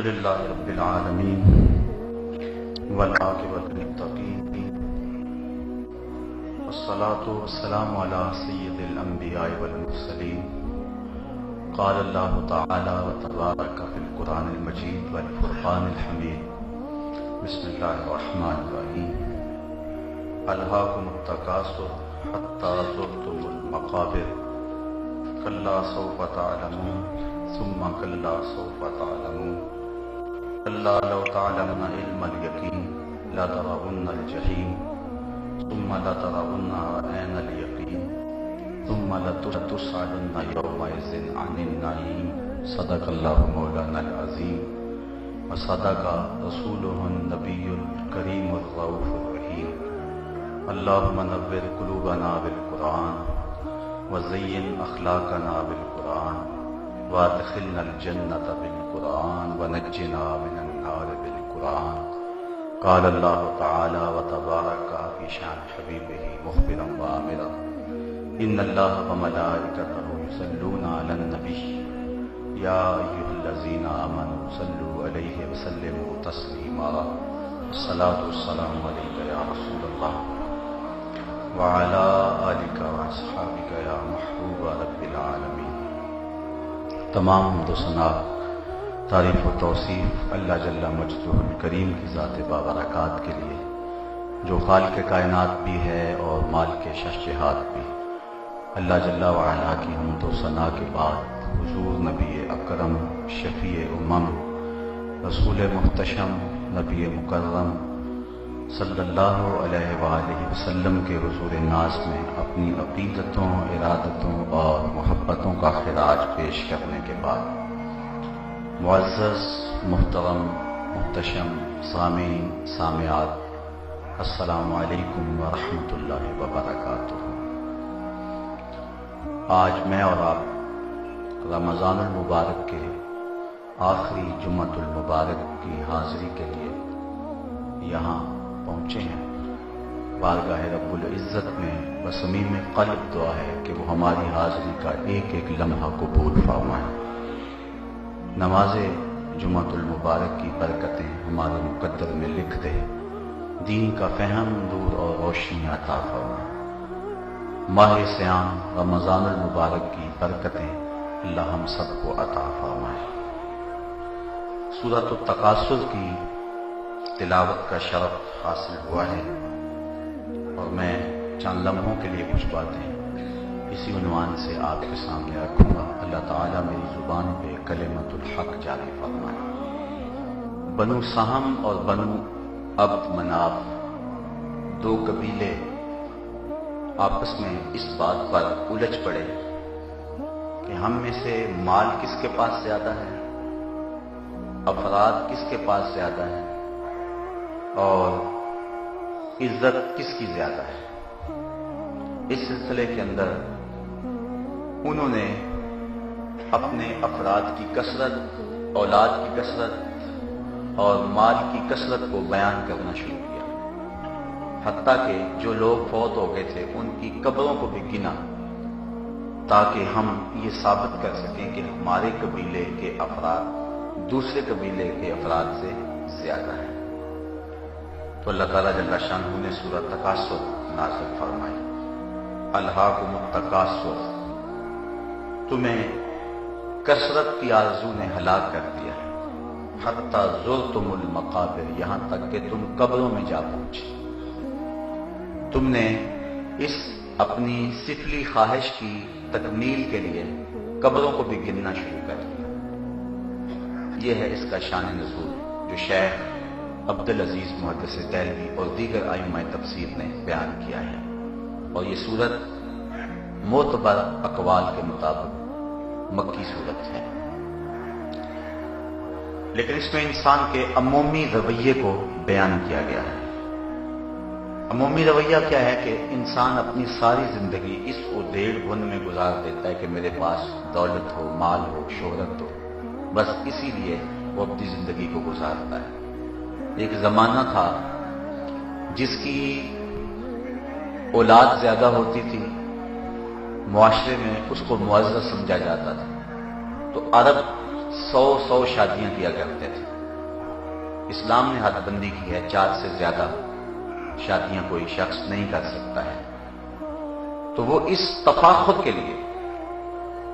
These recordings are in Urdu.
للہ رب العالمین والعاقبۃ للمتقین والصلاۃ والسلام علی سید الانبیاء والمرسلین قال اللہ تعالی وتبارک فی القرآن المجید والفرقان الحمید بسم اللہ الرحمن الرحیم الہاکم التکاثر حتی زرتم المقابر کلا سوف تعلمون ثم کلا سوف تعلمون کلا لو تعلمون علم الیقین لترون الجحیم ثم لترونها عین الیقین ثم لتسألن یومئذ عن النعیم صدق اللہ مولانا العظیم وصدق رسولہ النبی الکریم الرؤوف الرحیم اللہم نور قلوبنا بالقرآن وزین اخلاقنا بالقرآن وادخلنا الجنة بالقرآن ونجنا من النار بالقرآن قال اللہ تعالی وتبارک فی شان حبیبہ مخبرا وآمرا ان اللہ وملائکتہ یصلون علی النبی یا ایھا الذین آمنوا صلوا علیہ وسلموا تسلیما الصلاۃ والسلام علیک یا رسول اللہ وعلی آلک واصحابک یا محبوب رب العالمین۔ تمام حمد و ثنا، تعریف و توصیف اللہ جل مجدہ الکریم کی ذات بابرکات کے لیے، جو خالق کائنات بھی ہے اور مالک شہجہات بھی۔ اللہ جل وعلا کی حمد و ثنا کے بعد حضور نبی اکرم شفیع امم رسول محتشم نبی مکرم صلی اللہ علیہ وآلہ وسلم کے حضور ناز میں اپنی عقیدتوں، ارادتوں اور محبتوں کا خراج پیش کرنے کے بعد معزز محترم محتشم سامعین سامعات، السلام علیکم ورحمۃ اللہ وبرکاتہ۔ آج میں اور آپ رمضان المبارک کے آخری جمعۃ المبارک کی حاضری کے لیے یہاں پہنچے ہیں۔ بارگاہ رب العزت میں بصمیم قلب دعا ہے کہ وہ ہماری حاضری کا ایک ایک لمحہ قبول فرمائے۔ نماز جمعۃ المبارک کی برکتیں ہمارے مقدر میں لکھ دے، دین کا فہم، نور اور روشنی عطا فرمائے۔ ماہ صیام رمضان المبارک کی برکتیں اللہ ہم سب کو عطا فرمائے۔ سورۃ التکاثر کی تلاوت کا شرف حاصل ہوا ہے اور میں چند لمحوں کے لیے کچھ باتیں اسی عنوان سے آپ کے سامنے رکھوں گا۔ اللہ تعالیٰ میری زبان پہ کلمۃ الحق جاری فرمائے۔ بنو سہم اور بنو عبد مناف، دو قبیلے آپس میں اس بات پر الجھ پڑے کہ ہم میں سے مال کس کے پاس زیادہ ہے، افراد کس کے پاس زیادہ ہے اور عزت کس کی زیادہ ہے۔ اس سلسلے کے اندر انہوں نے اپنے افراد کی کثرت، اولاد کی کثرت اور مال کی کثرت کو بیان کرنا شروع کیا، حتیٰ کہ جو لوگ فوت ہو گئے تھے ان کی قبروں کو بھی گنا، تاکہ ہم یہ ثابت کر سکیں کہ ہمارے قبیلے کے افراد دوسرے قبیلے کے افراد سے زیادہ ہیں۔ تو اللہ تعالیٰ جل شانہ نے سورۃ تکاثر نازل فرمائی۔ الہاکم التکاثر، تمہیں کثرت کی آرزو نے ہلاک کر دیا ہے، حتی زرتم المقابر، یہاں تک کہ تم قبروں میں جا پہنچے۔ تم نے اس اپنی سفلی خواہش کی تکمیل کے لیے قبروں کو بھی گننا شروع کر دیا۔ یہ ہے اس کا شان نزول جو شیخ عبدالعزیز محدث دہلوی اور دیگر ائمہ تفسیر نے بیان کیا ہے، اور یہ سورت معتبر اقوال کے مطابق مکی سورت ہے، لیکن اس میں انسان کے عمومی رویے کو بیان کیا گیا ہے۔ عمومی رویہ کیا ہے کہ انسان اپنی ساری زندگی اس ادھیڑ بن میں گزار دیتا ہے کہ میرے پاس دولت ہو، مال ہو، شہرت ہو، بس اسی لیے وہ اپنی زندگی کو گزارتا ہے۔ ایک زمانہ تھا جس کی اولاد زیادہ ہوتی تھی، معاشرے میں اس کو معزز سمجھا جاتا تھا، تو عرب 100 شادیاں کیا کرتے تھے۔ اسلام نے حد بندی کی ہے 4 سے زیادہ شادیاں کوئی شخص نہیں کر سکتا ہے۔ تو وہ اس تفاخر کے لیے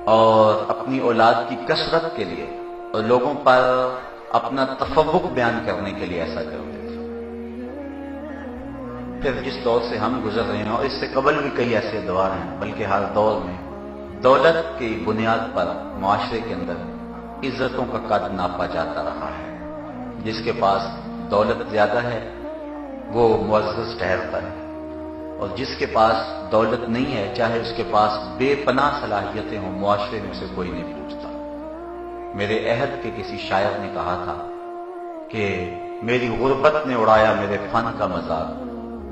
اور اپنی اولاد کی کثرت کے لیے اور لوگوں پر اپنا تفوق بیان کرنے کے لیے ایسا کرتے تھے۔ پھر جس دور سے ہم گزر رہے ہیں، اور اس سے قبل بھی کئی ایسے دور ہیں، بلکہ ہر دور میں دولت کی بنیاد پر معاشرے کے اندر عزتوں کا قد ناپا جاتا رہا ہے۔ جس کے پاس دولت زیادہ ہے وہ معزز ٹھہرتا ہے، اور جس کے پاس دولت نہیں ہے، چاہے اس کے پاس بے پناہ صلاحیتیں ہوں، معاشرے میں اسے کوئی نہیں پوچھتا۔ میرے عہد کے کسی شاعر نے کہا تھا کہ میری غربت نے اڑایا میرے فن کا مذاق،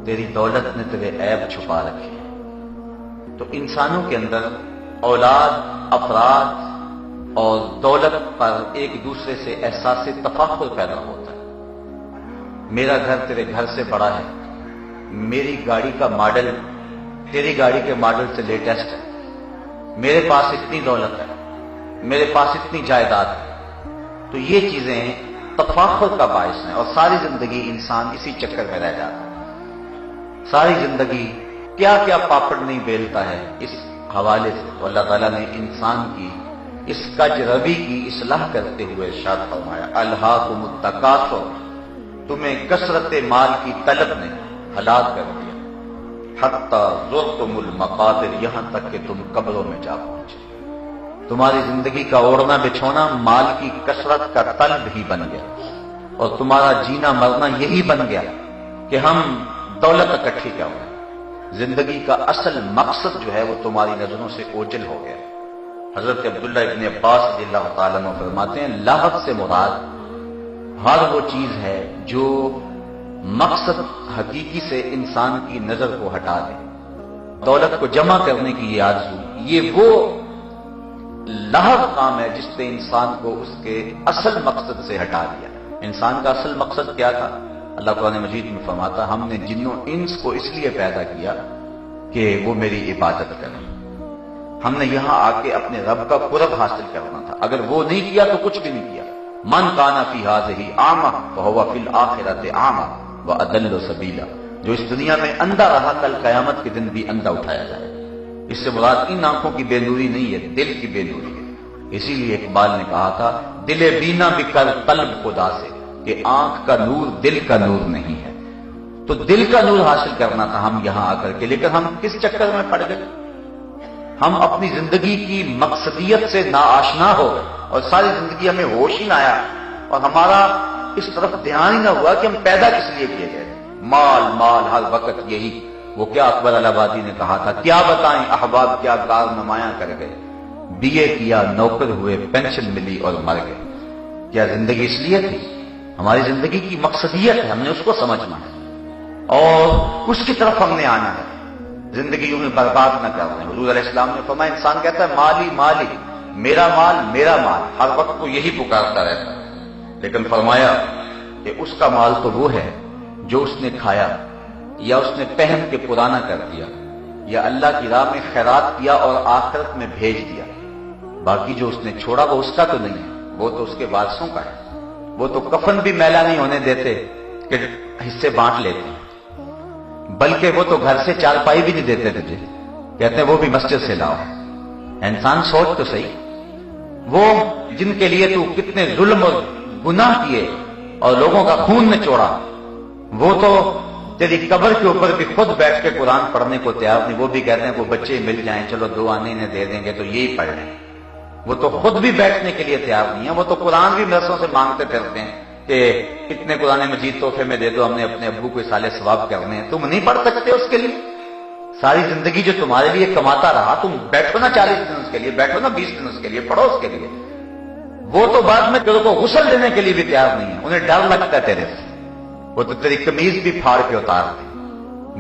تیری دولت نے تیرے عیب چھپا رکھے۔ تو انسانوں کے اندر اولاد، افراد اور دولت پر ایک دوسرے سے احساس تفاخر پیدا ہوتا ہے۔ میرا گھر تیرے گھر سے بڑا ہے، میری گاڑی کا ماڈل تیری گاڑی کے ماڈل سے لیٹسٹ ہے، میرے پاس اتنی دولت ہے، میرے پاس اتنی جائیداد ہے۔ تو یہ چیزیں تفاخر کا باعث ہیں، اور ساری زندگی انسان اسی چکر میں رہ جاتا ہے۔ ساری زندگی کیا کیا پاپڑ نہیں بیلتا ہے اس حوالے سے۔ تو اللہ تعالیٰ نے انسان کی اس کجروی کی اصلاح کرتے ہوئے ارشاد فرمایا، الہاکم التکاثر، تمہیں کثرت مال کی طلب نے ہلاک کر دیا، حتی زرتم المقابر، یہاں تک کہ تم قبروں میں جا پہنچے۔ تمہاری زندگی کا اوڑھنا بچھونا مال کی کثرت کا طلب ہی بن گیا، اور تمہارا جینا مرنا یہی بن گیا کہ ہم دولت اکٹھی کیا ہوگا۔ زندگی کا اصل مقصد جو ہے وہ تمہاری نظروں سے اوجھل ہو گیا۔ حضرت عبداللہ ابن عباس رضی اللہ تعالیٰ عنہ فرماتے ہیں، لاحق سے مراد ہر وہ چیز ہے جو مقصد حقیقی سے انسان کی نظر کو ہٹا دے۔ دولت کو جمع کرنے کی یہ آرزو، یہ وہ لاحق کام ہے جس نے انسان کو اس کے اصل مقصد سے ہٹا دیا۔ انسان کا اصل مقصد کیا تھا؟ اللہ قرآن مجید میں فرماتا، ہم نے جنوں انس کو اس لیے پیدا کیا کہ وہ میری عبادت کریں۔ ہم نے یہاں آ کے اپنے رب کا قرب حاصل کرنا تھا، اگر وہ نہیں کیا تو کچھ بھی نہیں کیا۔ من کان فی ہذہ اعمی فہو فی الآخرۃ اعمی واضل سبیلا، جو اس دنیا میں اندھا رہا کل قیامت کے دن بھی اندھا اٹھایا جائے۔ اس سے مراد ان آنکھوں کی بے نوری نہیں ہے، دل کی بے نوری ہے۔ اسی لیے اقبال نے کہا تھا، دل بینا بھی کر قلب خدا سے، کہ آنکھ کا نور دل کا نور نہیں ہے۔ تو دل کا نور حاصل کرنا تھا ہم یہاں آ کر کے، لیکن ہم کس چکر میں پڑ گئے؟ ہم اپنی زندگی کی مقصدیت سے ناآشنا ہو گئے، اور ساری زندگی ہمیں ہوش ہی نہ آیا، اور ہمارا اس طرف دھیان ہی نہ ہوا کہ ہم پیدا کس لیے کیے گئے۔ مال مال ہر وقت یہی، وہ کیا اکبر آبادی نے کہا تھا، کیا بتائیں احباب کیا کار نمایاں کر گئے، BA کیا نوکر ہوئے پینشن ملی اور مر گئے۔ کیا زندگی اس لیے تھی؟ ہماری زندگی کی مقصدیت ہے، ہم نے اس کو سمجھنا ہے اور اس کی طرف ہم نے آنا ہے۔ زندگی یوں برباد نہ کر رہے ہیں۔ حضور علیہ السلام نے فرمایا، انسان کہتا ہے مالی مالی، میرا مال میرا مال، ہر وقت کو یہی پکارتا رہتا ہے، لیکن فرمایا کہ اس کا مال تو وہ ہے جو اس نے کھایا یا اس نے پہن کے پرانا کر دیا یا اللہ کی راہ میں خیرات کیا اور آخرت میں بھیج دیا۔ باقی جو اس نے چھوڑا وہ اس کا تو نہیں ہے، وہ تو اس کے وارثوں کا ہے۔ وہ تو کفن بھی میلا نہیں ہونے دیتے کہ حصے بانٹ لیتے ہیں، بلکہ وہ تو گھر سے چارپائی بھی نہیں دیتے تجھے، کہتے ہیں وہ بھی مسجد سے لاؤ۔ انسان سوچ تو صحیح، وہ جن کے لیے تو کتنے ظلم اور گناہ کیے اور لوگوں کا خون نے چوڑا، وہ تو تیری قبر کے اوپر بھی خود بیٹھ کے قرآن پڑھنے کو تیار نہیں۔ وہ بھی کہتے ہیں وہ بچے مل جائیں، چلو 2 آنے انہیں دے دیں گے تو یہی پڑھ لیں۔ وہ تو خود بھی بیٹھنے کے لیے تیار نہیں ہے، وہ تو قرآن بھی مدرسوں سے مانگتے پھرتے ہیں کہ اتنے قرآن مجید تحفے میں دے دو، ہم نے اپنے ابو کو سالے ثواب کرنے ہیں۔ تم نہیں پڑھ سکتے اس کے لیے؟ ساری زندگی جو تمہارے لیے کماتا رہا، تم بیٹھو نا 40 دن اس کے لیے، بیٹھو نا 20 دن اس کے لیے، پڑھو اس کے لیے۔ وہ تو بعد میں تیرے کو غسل دینے کے لیے بھی تیار نہیں ہے، انہیں ڈر لگتا ہے تیرے سے، وہ تو تیری قمیض بھی پھاڑ کے اتارتے۔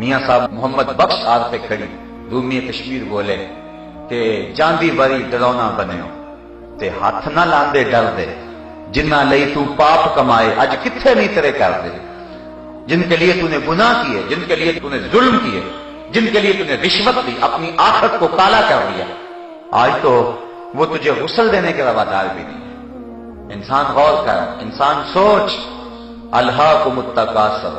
میاں صاحب محمد بخش آر پہ کھڑی رومی کشمیر بولے کہ جاندی بری ڈرونا بنو تے ہاتھ نہ لاندے ڈر دے، جنہ لئی تو پاپ کمائے اج کتھے نہیں تیرے کر دے۔ جن کے لیے تو نے گناہ کیے، جن کے لیے تو نے ظلم کیے، جن کے لیے تو نے رشوت لی، اپنی آخرت کو کالا کر دیا، آج تو وہ تجھے غسل دینے کے روادار بھی نہیں ہے۔ انسان غور کر، انسان سوچ، الہاکم التکاثر،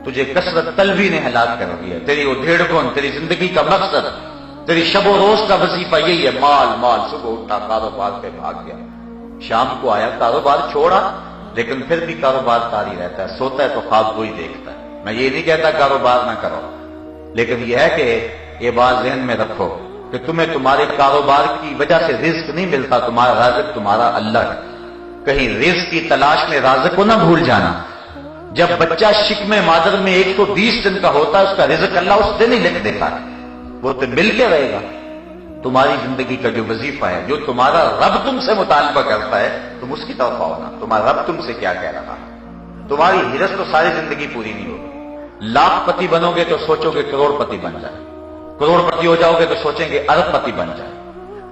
تجھے کثرت طلبی نے ہلاک کر دیا. تیری وہ بھیڑ کون، تیری زندگی کا مقصد، تیری شب و روز کا وظیفہ یہی ہے، مال مال. صبح اٹھا کاروبار پہ بھاگ گیا، شام کو آیا کاروبار چھوڑا، لیکن پھر بھی کاروبار جاری رہتا ہے. سوتا ہے تو خواب وہی دیکھتا ہے. میں یہ نہیں کہتا کاروبار نہ کرو، لیکن یہ ہے کہ یہ بات ذہن میں رکھو کہ تمہیں تمہارے کاروبار کی وجہ سے رزق نہیں ملتا، تمہارا رازق تمہارا اللہ ہے. کہیں رزق کی تلاش میں رازق کو نہ بھول جانا. جب بچہ شکم مادر میں 120 دن کا ہوتا ہے، اس کا رزق اللہ اس دن ہی لکھ دیتا ہے، وہ تو مل کے رہے گا. تمہاری زندگی کا جو وظیفہ ہے، جو تمہارا رب تم سے مطالبہ کرتا ہے، تم اس کی طرف آؤ نا. تمہارا رب تم سے کیا کہہ رہا ہے؟ تمہاری ہرس تو ساری زندگی پوری نہیں ہوگی. لاکھ پتی بنو گے تو سوچو گے کروڑ پتی بن جائے، کروڑ پتی ہو جاؤ گے تو سوچیں گے ارب پتی بن جائے،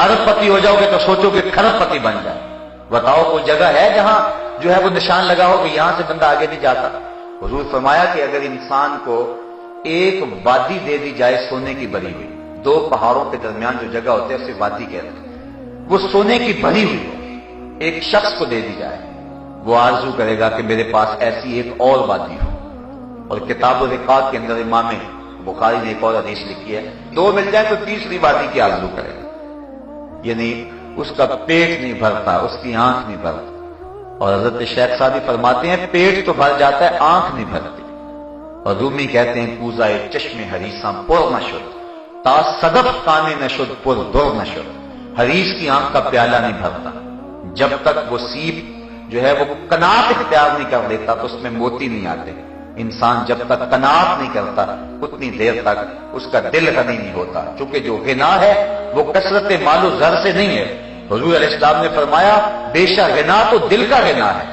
ارب پتی ہو جاؤ گے تو سوچو گے کھرب پتی بن جائے. بتاؤ کوئی جگہ ہے جہاں جو ہے وہ نشان لگا ہو کہ یہاں سے بندہ آگے نہیں جاتا؟ حضور فرمایا کہ اگر انسان کو ایک وادی دے دی جائے سونے کی بھری ہوئی، دو پہاڑوں کے درمیان جو جگہ ہوتی ہے اسے وادی کہتے ہیں، وہ سونے کی بھری ہوئی ایک شخص کو دے دی جائے، وہ آرزو کرے گا کہ میرے پاس ایسی ایک اور وادی ہو. اور کتاب الرقاق کے اندر امام بخاری نے ایک اور حدیث لکھی ہے، دو مل جائیں تو تیسری وادی کی آرزو کرے گا. یعنی اس کا پیٹ نہیں بھرتا، اس کی آنکھ نہیں بھرتی. اور حضرت شیخ صاحب فرماتے ہیں پیٹ تو بھر جاتا ہے، آنکھ نہیں بھرتی. اور رومی کہتے ہیں کوزائے چشم حریصاں پر نہ شد، تا صدف کانے نہ شد پر در نہ شد. حریص کی آنکھ کا پیالہ نہیں بھرتا جب تک وہ سیپ جو ہے وہ کنات اختیار نہیں کر لیتا تو اس میں موتی نہیں آتے. انسان جب تک قناعت نہیں کرتا اتنی دیر تک اس کا دل غنی نہیں ہوتا. چونکہ جو غنا ہے وہ کثرت مال و زر سے نہیں ہے. حضور علیہ السلام نے فرمایا بے شک غنا تو دل کا غنا ہے.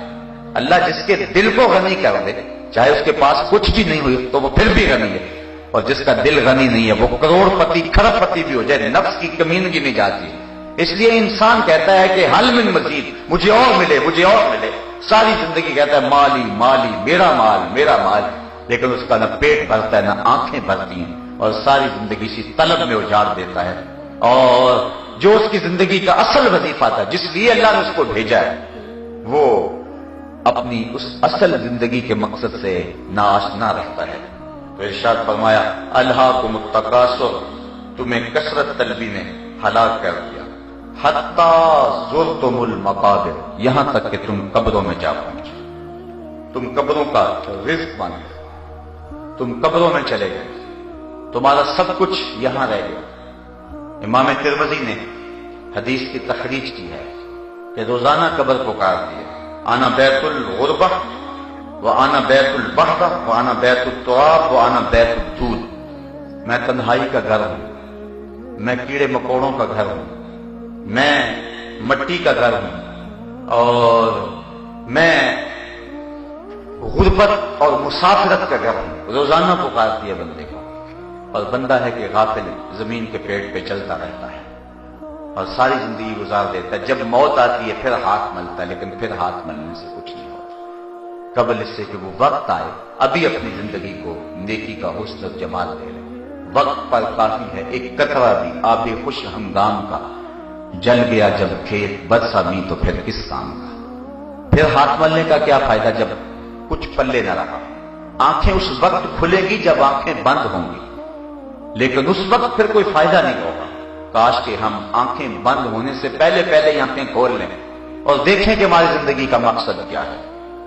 اللہ جس کے دل کو غنی کر دے، چاہے اس کے پاس کچھ بھی نہیں ہوئی تو وہ پھر بھی غنی ہے. اور جس کا دل غنی نہیں ہے وہ کروڑ پتی کھرب پتی بھی ہو جائے، نفس کی کمینگی نہیں جاتی. اس لیے انسان کہتا ہے کہ حل من مزید، مجھے اور ملے، مجھے اور ملے. ساری زندگی کہتا ہے مالی مالی، میرا مال میرا مال، لیکن اس کا نہ پیٹ بھرتا ہے نہ آنکھیں بھرتی ہیں، اور ساری زندگی اسی طلب میں اجاڑ دیتا ہے. اور جو اس کی زندگی کا اصل وظیفہ تھا، جس لیے اللہ نے اس کو بھیجا ہے، وہ اپنی اس اصل زندگی کے مقصد سے ناآشنا رہتا ہے. تو ارشاد فرمایا الہاکم التکاثر، تمہیں کثرت طلبی نے ہلاک کر دیا. حتیٰ زرتم المقابر، یہاں تک کہ تم قبروں میں جا پہنچے. تم قبروں کا رزق بن گئے، تم قبروں میں چلے گئے، تمہارا سب کچھ یہاں رہ گیا. امام ترمذی نے حدیث کی تخریج کی ہے کہ روزانہ قبر پکارتی ہے، انا بیت الغربہ وانا بیت البحر وانا بیت التراب وانا بیت الدود. میں تنہائی کا گھر ہوں، میں کیڑے مکوڑوں کا گھر ہوں، میں مٹی کا گھر ہوں، اور میں غربت اور مسافرت کا گھر ہوں. روزانہ پکارتی ہے بندے کو، اور بندہ ہے کہ غافل زمین کے پیٹ پہ چلتا رہتا ہے اور ساری زندگی گزار دیتا ہے. جب موت آتی ہے پھر ہاتھ ملتا ہے، لیکن پھر ہاتھ ملنے سے کچھ نہیں ہوتا. قبل اس سے کہ وہ وقت آئے ابھی اپنی زندگی کو نیکی کا حسن و جمال دے لے. وقت پر کافی ہے، ایک قطرہ بھی آب خوش ہنگام کا جل گیا جب کھیت برسا می تو پھر کس کام کا. پھر ہاتھ ملنے کا کیا فائدہ جب کچھ پلے نہ رہا. آنکھیں اس وقت کھلے گی جب آنکھیں بند ہوں گی، لیکن اس وقت پھر کوئی فائدہ نہیں ہوگا. کاش کہ ہم آنکھیں بند ہونے سے پہلے پہلے ہی آنکھیں کھول لیں اور دیکھیں کہ ہماری زندگی کا مقصد کیا ہے.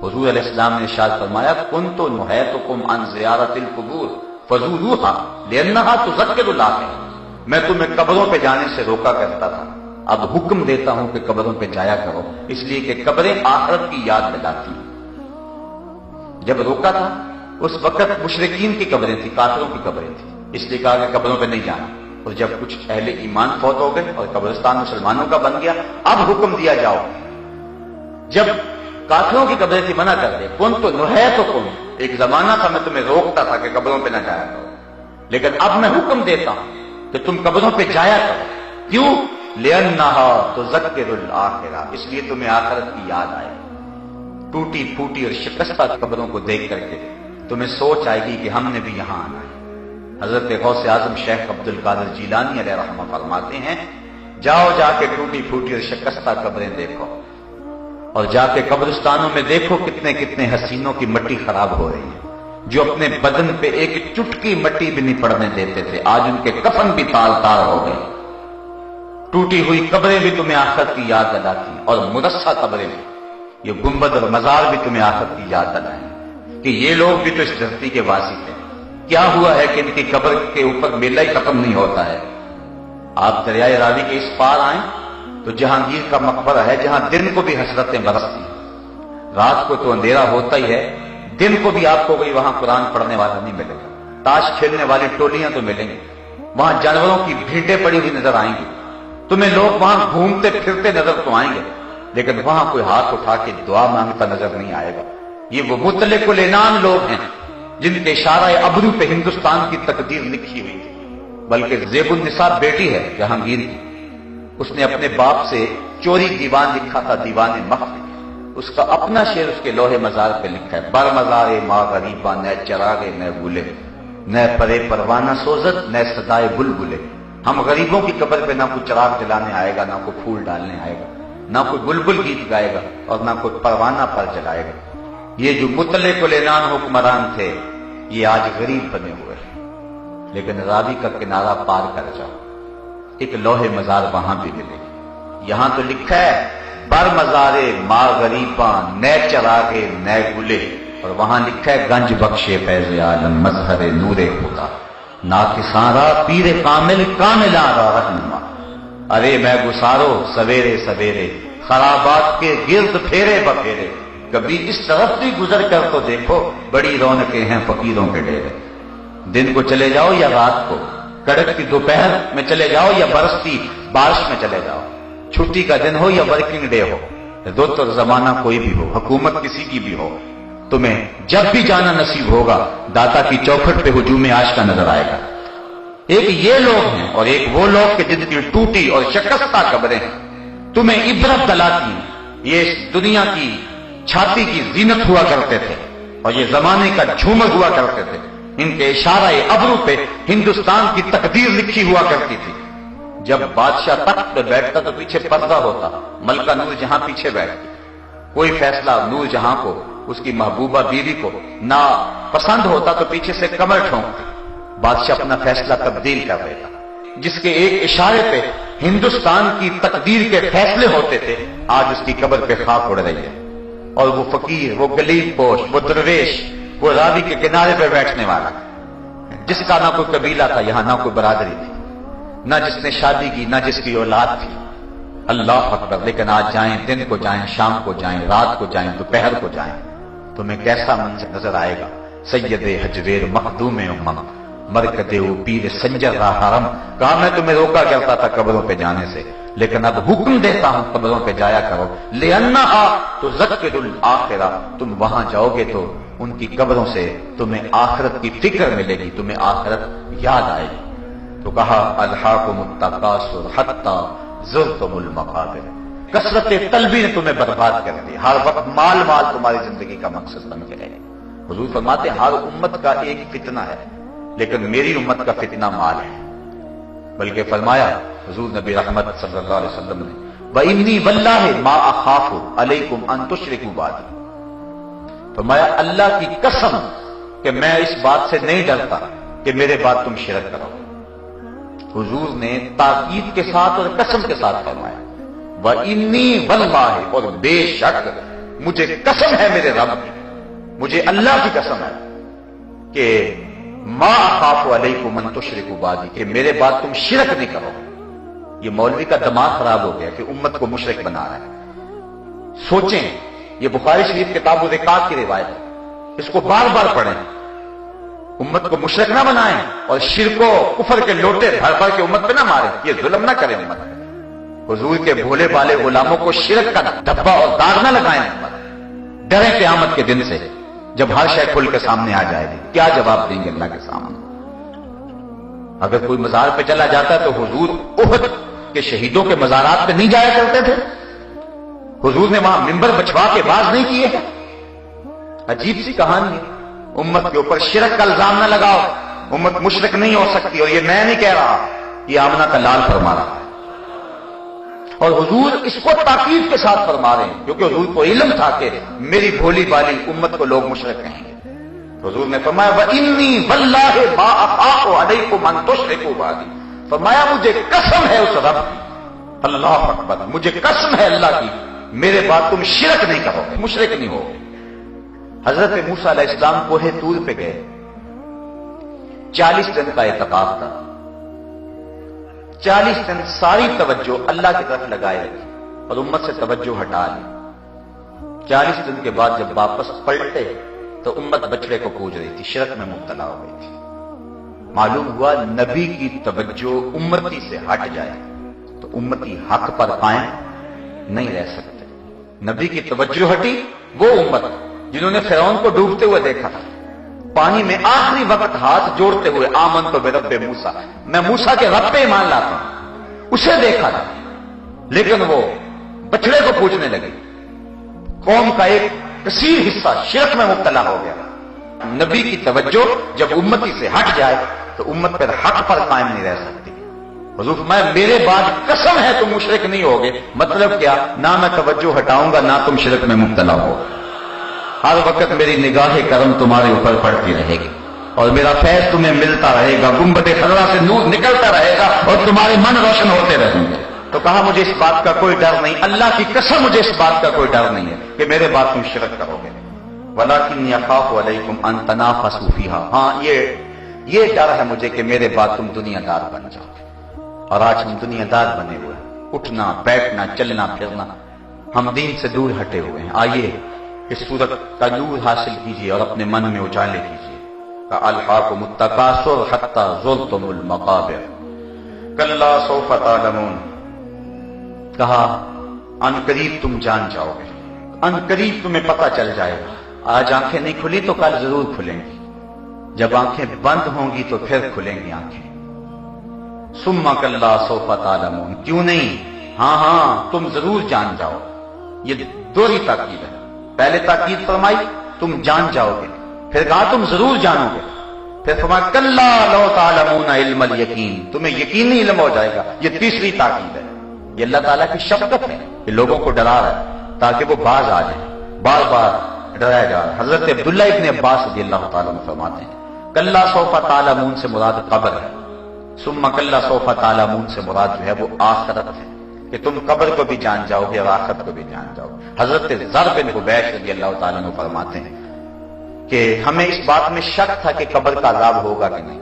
حضور علیہ السلام نے ارشاد فرمایا کنت نہیتکم عن زیارت القبور فزوروها لانها تذکر الاخرہ. میں تمہیں قبروں پہ جانے سے روکا کرتا تھا، اب حکم دیتا ہوں کہ قبروں پہ جایا کرو، اس لیے کہ قبریں آخرت کی یاد دلاتی ہیں. جب روکا تھا اس وقت مشرکین کی قبریں تھیں، کافروں کی قبریں تھیں، اس لیے کہا کہ قبروں پہ نہیں جانا. اور جب کچھ اہل ایمان فوت ہو گئے اور قبرستان مسلمانوں کا بن گیا، اب حکم دیا جاؤ. جب کافروں کی قبریں تھی منع کر دے. کن تو نہیتکم، ایک زمانہ تھا میں تمہیں روکتا تھا کہ قبروں پہ نہ جایا کرو، لیکن اب میں حکم دیتا ہوں کہ تم قبروں پہ جایا کرو. کیوں؟ لأنہا تذکر الآخرہ، اس لیے تمہیں آخرت کی یاد آئے. ٹوٹی پھوٹی اور شکستہ قبروں کو دیکھ کر کے تمہیں سوچ آئے گی کہ ہم نے بھی یہاں آنا ہے. حضرت غوث اعظم شیخ عبد القادر جیلانی علیہ رحمہ فرماتے ہیں جاؤ جا کے ٹوٹی پھوٹی اور شکستہ قبریں دیکھو، اور جا کے قبرستانوں میں دیکھو کتنے کتنے حسینوں کی مٹی خراب ہو رہی ہے، جو اپنے بدن پہ ایک چٹکی مٹی بھی نہیں پڑنے دیتے تھے، آج ان کے کفن بھی تار تار ہو گئے۔ ٹوٹی ہوئی قبریں بھی تمہیں آخرت کی یاد دلاتی ہیں، اور مرصع قبریں بھی، یہ گنبد اور مزار بھی تمہیں آخرت کی یاد دلائیں کہ یہ لوگ بھی تو اس دھرتی کے واسی تھے۔ کیا ہوا ہے کہ ان کی قبر کے اوپر میلہ ہی ختم نہیں ہوتا ہے؟ آپ دریائے راوی کے اس پار آئیں تو جہانگیر کا مقبرہ ہے، جہاں دن کو بھی حسرتیں برستی ہیں، رات کو تو اندھیرا ہوتا ہی ہے، دن کو بھی آپ کو کوئی وہاں قرآن پڑھنے والا نہیں ملے گا، تاش کھیلنے والی ٹولیاں تو ملیں گی، وہاں جانوروں کی بھیڑیں پڑی ہوئی نظر آئیں گی، تمہیں لوگ وہاں گھومتے پھرتے نظر تو آئیں گے، لیکن وہاں کوئی ہاتھ اٹھا کے دعا مانگتا نظر نہیں آئے گا۔ یہ وہ مطلق العنان لوگ ہیں جن کے اشارہ ابرو پہ ہندوستان کی تقدیر لکھی ہوئی تھی۔ بلکہ زیب النساء بیٹی ہے جہانگیر کی، اس نے اپنے باپ سے چوری دیوان لکھا تھا، دیوان مخفی، اس کا اپنا شعر اس کے لوہے مزار پہ لکھا ہے، بر مزار ماں غریباں نہ چراغے نہ گلے، نہ پرے پروانہ سوزت نہ صدائے بلبلے۔ ہم غریبوں کی قبر پہ نہ کوئی چراغ جلانے آئے گا، نہ کوئی پھول ڈالنے آئے گا، نہ کوئی بلبل گیت گائے گا، اور نہ کوئی پروانہ پر جلائے گا۔ یہ جو مطلق العنان حکمران تھے یہ آج غریب بنے ہوئے ہیں، لیکن راوی کا کنارہ پار کر جاؤ، ایک لوہے مزار وہاں بھی ملے گی۔ یہاں تو لکھا ہے بر مزارے ماں غریباں نئے چراغے نئے گلے، اور وہاں لکھا ہے گنج بخشے فیض عالم مظہر نور خدا، ناکساں پیر کامل کاملاں را رہنما۔ ارے میں گسارو سویرے سویرے خرابات کے گرد پھیرے بپھیرے، کبھی اس طرف بھی گزر کر تو دیکھو، بڑی رونقیں ہیں فقیروں کے ڈیرے۔ دن کو چلے جاؤ یا رات کو، کڑکتی دوپہر میں چلے جاؤ یا برستی بارش میں چلے جاؤ، چھٹی کا دن ہو یا ورکنگ ڈے ہو، رت اور زمانہ کوئی بھی ہو، حکومت کسی کی بھی ہو، تمہیں جب بھی جانا نصیب ہوگا داتا کی چوکھٹ پہ ہجوم عاشقہ نظر آئے گا۔ ایک یہ لوگ ہیں اور ایک وہ لوگ کہ جن کی ٹوٹی اور شکستہ قبریں تمہیں عبرت دلاتی ہیں۔ یہ اس دنیا کی چھاتی کی زینت ہوا کرتے تھے اور یہ زمانے کا جھومر ہوا کرتے تھے، ان کے اشارہ ابرو پہ ہندوستان کی تقدیر لکھی ہوا کرتی تھی۔ جب بادشاہ تخت پہ بیٹھتا تو پیچھے پردہ ہوتا، ملکہ نور جہاں پیچھے بیٹھتی، کوئی فیصلہ نور جہاں کو اس کی محبوبہ بیوی کو نہ پسند ہوتا تو پیچھے سے کمر ٹھونکتی، بادشاہ اپنا فیصلہ تبدیل کر دیتا، جس کے ایک اشارے پہ ہندوستان کی تقدیر کے فیصلے ہوتے تھے، آج اس کی قبر پہ خاک اڑ رہی ہے۔ اور وہ فقیر، وہ گلیل پوش، وہ درویش، وہ راوی کے کنارے پہ بیٹھنے والا جس کا نہ کوئی قبیلہ تھا، یہاں نہ کوئی برادری تھی، نہ جس نے شادی کی، نہ جس کی اولاد تھی، اللہ اکبر، لیکن آج جائیں، دن کو جائیں، شام کو جائیں، رات کو جائیں، دوپہر کو جائیں، تمہیں کیسا منظر نظر آئے گا؟ سید حجویر مخدوم امم مرکد او پیر سنجر را حرم۔ کہا میں تمہیں روکا کرتا تھا قبروں پہ جانے سے، لیکن اب حکم دیتا ہوں قبروں پہ جایا کرو، لأنہا تذکر الآخرہ، تم وہاں جاؤ گے تو ان کی قبروں سے تمہیں آخرت کی فکر ملے گی، تمہیں آخرت یاد آئے گی۔ تو کہا الہاکم التکاثر حتی زرتم المقابر، کثرت طلبی نے تمہیں برباد کر دی، ہر وقت مال مال تمہاری زندگی کا مقصد بن کے رہے۔ حضور فرماتے ہیں ہر امت کا ایک فتنہ ہے، لیکن میری امت کا فتنہ مال ہے۔ بلکہ فرمایا حضور نبی رحمت صلی اللہ علیہ وسلم نے وَإِنِّي وَاللَّهِ مَا أَخَافُ عَلَيْكُمْ أَن تُشْرِكُوا بَعْدِي، فرمایا اللہ کی قسم کہ میں اس بات سے نہیں ڈرتا کہ میرے بعد تم شرک کرو۔ حضور نے تاکید کے ساتھ اور قسم کے ساتھ فرمایا وَإِنِّي وَاللَّهِ، اور بے شک مجھے قسم ہے میرے رب کی، مجھے اللہ کی قسم ہے کہ ما اخاف علیکم ان تشرکوا بعدی، کہ میرے بعد تم شرک نہیں کرو۔ یہ مولوی کا دماغ خراب ہو گیا کہ امت کو مشرک بنا رہا ہے۔ سوچیں، یہ بخاری شریف کتاب الرقاق کی روایت ہے، اس کو بار بار پڑھیں، امت کو مشرک نہ بنائیں اور شرک و کفر کے لوٹے بھر بھر کے امت پہ نہ ماریں، یہ ظلم نہ کریں امت پہ۔ حضور کے بھولے بالے غلاموں کو شرک کا دھبا اور داغ نہ لگائیں امت، ڈریں قیامت کے دن سے جب ہر شے کھل کے سامنے آ جائے گی، کیا جواب دیں گے اللہ کے سامنے؟ اگر کوئی مزار پہ چلا جاتا ہے تو حضور احد کے شہیدوں کے مزارات پہ نہیں جایا کرتے تھے؟ حضور نے وہاں منبر بچھوا کے باز نہیں کیے ہیں؟ عجیب سی کہانی ہے۔ امت کے اوپر شرک کا الزام نہ لگاؤ، امت مشرک نہیں ہو سکتی، اور یہ میں نہیں کہہ رہا، یہ آمنہ کا لال فرما رہا ہے۔ اور حضور اس کو تاکید کے ساتھ فرما رہے ہیں کیونکہ حضور کو علم تھا کہ میری بھولی بالی امت کو لوگ مشرک کہیں گے. حضور نے فرمایا وَإِنِّي وَاللَّهِ مَا أَخَافُ عَلَيْكُمْ أَن تُشْرِكُوا بِي. فرمایا مجھے قسم ہے اس رب کی، اللہ اکبر، مجھے قسم ہے اللہ کی، میرے بعد تم شرک نہیں کرو گے، مشرک نہیں ہوگے. حضرت موسیٰ علیہ السلام کوہ طور پہ گئے، 40 دن کا اعتکاف تھا. 40 دن ساری توجہ اللہ کی طرف لگائے رکھی اور امت سے توجہ ہٹا لی. 40 دن کے بعد جب واپس پلٹے تو امت بچڑے کو پوج رہی تھی، شرک میں مبتلا ہو گئی تھی. معلوم ہوا نبی کی توجہ امتی سے ہٹ جائے تو امتی حق پر قائم نہیں رہ سکتے. نبی کی توجہ ہٹی، وہ امت جنہوں نے فرعون کو ڈوبتے ہوئے دیکھا تھا، پانی میں آخری وقت ہاتھ جوڑتے ہوئے آمنت برب موسیٰ، میں موسیٰ کے رب پہ ایمان لاتا ہوں، اسے دیکھا تھا، لیکن وہ بچڑے کو پوجنے لگے. قوم کا ایک کثیر حصہ شرک میں مبتلا ہو گیا. نبی کی توجہ جب امتی سے ہٹ جائے تو امت پر حق پر قائم نہیں رہ سکتی. حضور فرمایا میرے بعد قسم ہے تم مشرک نہیں ہوگے. مطلب کیا؟ نہ میں توجہ ہٹاؤں گا نہ تم شرک میں مبتلا ہو. ہر وقت میری نگاہ کرم تمہارے اوپر پڑتی رہے گی اور میرا فیض تمہیں ملتا رہے گا، گنبد خضرا سے نور نکلتا رہے گا اور تمہارے من روشن ہوتے رہیں گے. تو کہا مجھے اس بات کا کوئی ڈر نہیں، اللہ کی قسم مجھے اس بات کا کوئی ڈر نہیں ہے کہ میرے بعد تم شرک کرو گے. وَلَٰكِنِّي أَخَافُ عَلَيْكُمْ أَن تَنَافَسُوا فِيهَا. ہاں یہ ڈر ہے مجھے کہ میرے بعد تم دنیا دار بن جاؤ. اور آج ہم دنیا دار بنے ہوئے ہیں، اٹھنا بیٹھنا چلنا پھرنا، ہم دین سے دور ہٹے ہوئے ہیں. آئیے اس سورت کا نور حاصل کیجیے اور اپنے من میں اجالے کیجیے. أَلْهَاكُمُ التَّكَاثُرُ حَتَّىٰ زُرْتُمُ الْمَقَابِرَ كَلَّا سَوْفَ تَعْلَمُونَ. کہا ان قریب تم جان جاؤ گے، ان قریب تمہیں پتہ چل جائے گا. آج آنکھیں نہیں کھلی تو کل ضرور کھلیں گی، جب آنکھیں بند ہوں گی تو پھر کھلیں گی آنکھیں. ثم کلا سوف تعلمون. کیوں نہیں؟ ہاں تم ضرور جان جاؤ. یہ دوہری تاکید ہے. پہلے تاکید فرمائی تم جان جاؤ گے، پھر کہا تم ضرور جانو گے، پھر فرمایا کلا لو تعلمون علم الیقین، تمہیں یقینی علم ہو جائے گا. یہ تیسری تاکید ہے. یہ اللہ تعالیٰ کی شفقت ہے کہ لوگوں کو ڈرا رہا ہے تاکہ وہ باز آ جائیں. بار بار ڈرایا جا رہا ہے. حضرت عبداللہ ابن عباس رضی اللہ تعالیٰ عنہ فرماتے ہیں کلا سوف تعلمون سے مراد قبر ہے، ثم کلا سوف تعلمون سے مراد جو ہے وہ آخرت ہے کہ تم قبر کو بھی جان جاؤ گے اور آخرت کو بھی جان جاؤ گے. حضرت زر بن حبیش رضی اللہ تعالیٰ عنہ فرماتے ہیں کہ ہمیں اس بات میں شک تھا کہ قبر کا عذاب ہوگا کہ نہیں،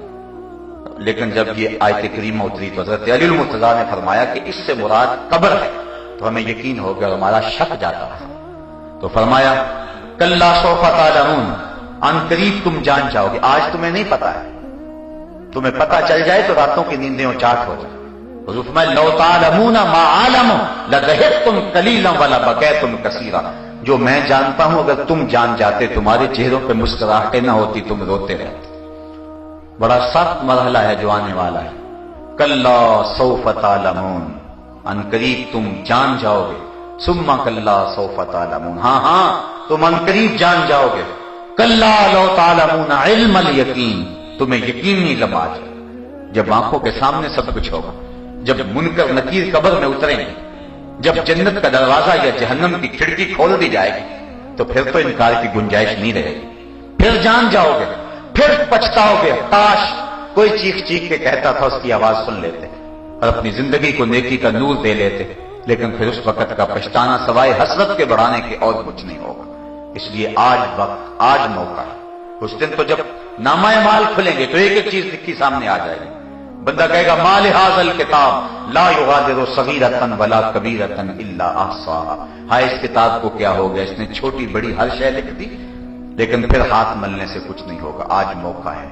لیکن جب یہ آیت کریمہ اتری تو حضرت علی المرتضیٰ نے فرمایا کہ اس سے مراد قبر ہے، تو ہمیں یقین ہو گیا اور ہمارا شک جاتا رہا. تو فرمایا کلا سوف تعلمون، ان قریب تم جان جاؤ گے. آج تمہیں نہیں پتا ہے، تمہیں پتا چل جائے تو راتوں کی نیندیں اچاٹ ہو جائے. حضور فرمایا لو تعلمون ما اعلم لضحكتم قليلا ولبكيتم كثيرا. جو میں جانتا ہوں اگر تم جان جاتے تمہارے چہروں پہ مسکراہٹیں نہ ہوتی، تم روتے رہتے. بڑا سخت مرحلہ ہے جو آنے والا ہے. کلا سوف تعلمون، ان قریب تم جان جاؤ گے. ثم کلا سوف تعلمون، ہاں تم ان قریب جان جاؤ گے. کلا لو تعلمون علم الیقین، تمہیں یقینی علم آ جائے. جب آنکھوں کے سامنے سب کچھ ہوگا، جب منکر نکیر قبر میں اتریں گے، جب جنت کا دروازہ یا جہنم کی کھڑکی کھول دی جائے گی تو پھر تو انکار کی گنجائش نہیں رہے گی. پھر جان جاؤ گے، پھر پچھتاؤ گے. کاش کوئی چیخ کے کہتا تھا اس کی آواز سن لیتے اور اپنی زندگی کو نیکی کا نور دے لیتے، لیکن پھر اس وقت کا پچھتانا سوائے حسرت کے بڑھانے کے اور کچھ نہیں ہوگا. اس لیے آج وقت، آج موقع ہے. اس دن تو جب نامہ اعمال کھلیں گے تو ایک ایک چیز لکھی سامنے آ جائے گی. بندہ کہے گا ما لہذا الکتاب لا یغادر صغیرۃ ولا کبیرۃ الا احصاها. ہائے اس کتاب کو کیا ہو گیا، اس نے چھوٹی بڑی ہر شے لکھ دی لیکن پھر ہاتھ ملنے سے کچھ نہیں ہوگا. آج موقع ہے،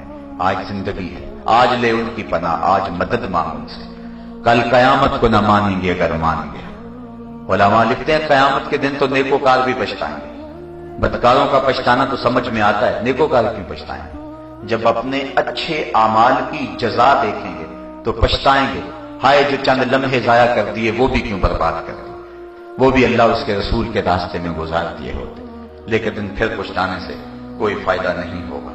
آج زندگی ہے. آج لے ان کی پناہ، آج مدد مانگ ان سے. کل قیامت کو نہ مانیں گے اگر مانیں گے. علماء لکھتے ہیں قیامت کے دن تو نیکوکار بھی پچھتائیں گے. بدکاروں کا پچھتانا تو سمجھ میں آتا ہے، نیکوکار کیوں پچھتائیں گے؟ جب اپنے اچھے اعمال کی جزا دیکھیں گے تو پچھتائیں گے. ہائے جو چند لمحے ضائع کر دیے وہ بھی کیوں برباد کر دیے، وہ بھی اللہ اس کے رسول کے راستے میں گزار دیے ہوتے. لیکن پھر پچھتانے سے کوئی فائدہ نہیں ہوگا.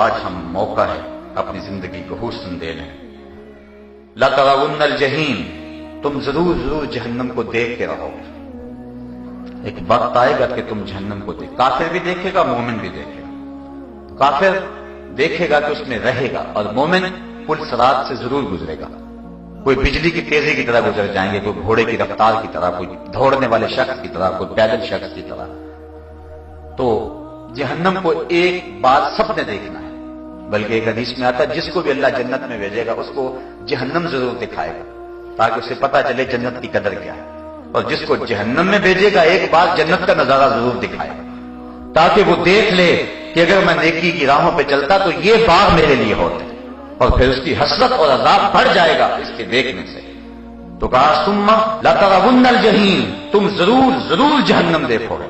آج ہم موقع ہے اپنی زندگی کو حسن دے لیں. لَتَرَوُنَّ الْجَحِيمَ، تم ضرور ضرور جہنم کو دیکھ کے رہو گے. ایک وقت آئے گا کہ تم جہنم کو دیکھ، کافر بھی دیکھے گا، مومن بھی دیکھے گا. کافر دیکھے گا کہ اس میں رہے گا، اور مومن پل صراط سے ضرور گزرے گا. کوئی بجلی کی تیزی کی طرح گزر جائیں گے، کوئی گھوڑے کی رفتار کی طرح، کوئی دوڑنے والے شخص کی طرح، کوئی پیدل شخص کی طرح. تو جہنم کو ایک بار سب نے دیکھنا ہے. بلکہ ایک حدیث میں آتا ہے جس کو بھی اللہ جنت میں بھیجے گا اس کو جہنم ضرور دکھائے گا تاکہ اسے پتا چلے جنت کی قدر کیا ہے. اور جس کو جہنم میں بھیجے گا ایک بار جنت کا نظارہ ضرور دکھائے گا تاکہ وہ دیکھ لے کہ اگر میں نیکی کی راہوں پہ چلتا تو یہ باغ میرے لیے ہوتے. اور پھر اس کی حسرت اور عذاب بڑھ جائے گا اس کے دیکھنے سے. تو کہا ثم لترون الجحیم، تم ضرور ضرور جہنم دیکھو گے.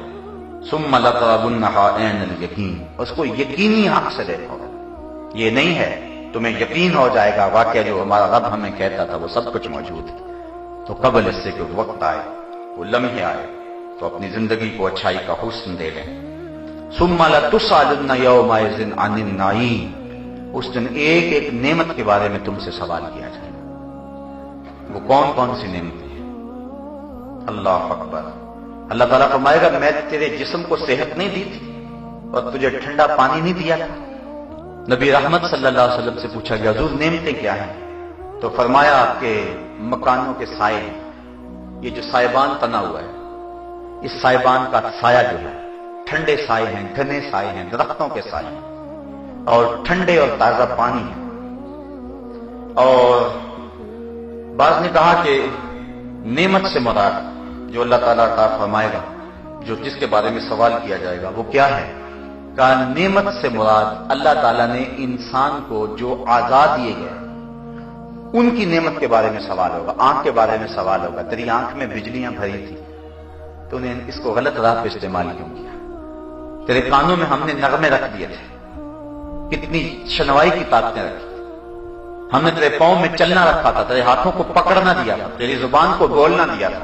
ثم لترونها عین الیقین، اس کو یقینی آنکھ سے دیکھو گے. یہ نہیں ہے تمہیں یقین ہو جائے گا واقعہ جو ہمارا رب ہمیں کہتا تھا وہ سب کچھ موجود ہے. تو قبل اس سے کہ وقت آئے، وہ لمحے آئے، تو اپنی زندگی کو اچھائی کا حسن دے لیں. ثم لتسألن یومئذ عن النعیم، اس دن ایک ایک نعمت کے بارے میں تم سے سوال کیا جائے گا. وہ کون کون سی نعمتیں ہیں؟ اللہ اکبر. اللہ تعالیٰ فرمائے گا میں تیرے جسم کو صحت نہیں دی تھی اور تجھے ٹھنڈا پانی نہیں دیا تھا. نبی رحمت صلی اللہ علیہ وسلم سے پوچھا گیا حضور نعمتیں کیا ہیں؟ تو فرمایا آپ کے مکانوں کے سائے ہیں. یہ جو سائبان تنا ہوا ہے، اس سائبان کا سایہ جو ہے ٹھنڈے سائے ہیں، گھنے سائے ہیں، درختوں کے سائے ہیں، اور ٹھنڈے اور تازہ پانی ہے. اور بعض نے کہا کہ نعمت سے مراد جو اللہ تعالیٰ عطا فرمائے گا، جو جس کے بارے میں سوال کیا جائے گا وہ کیا ہے؟ کہ نعمت سے مراد اللہ تعالیٰ نے انسان کو جو اعضاء دیے گئے ان کی نعمت کے بارے میں سوال ہوگا. آنکھ کے بارے میں سوال ہوگا. تیری آنکھ میں بجلیاں بھری تھی تو نے اس کو غلط راہ پہ استعمال کیوں کیا؟ تیرے کانوں میں ہم نے نغمے رکھ دیے تھے، کتنی شنوائی کی طاقتیں رکھی. ہم نے تیرے پاؤں میں چلنا رکھا تھا، تیرے ہاتھوں کو پکڑنا دیا تھا، تیری زبان کو بولنا دیا تھا.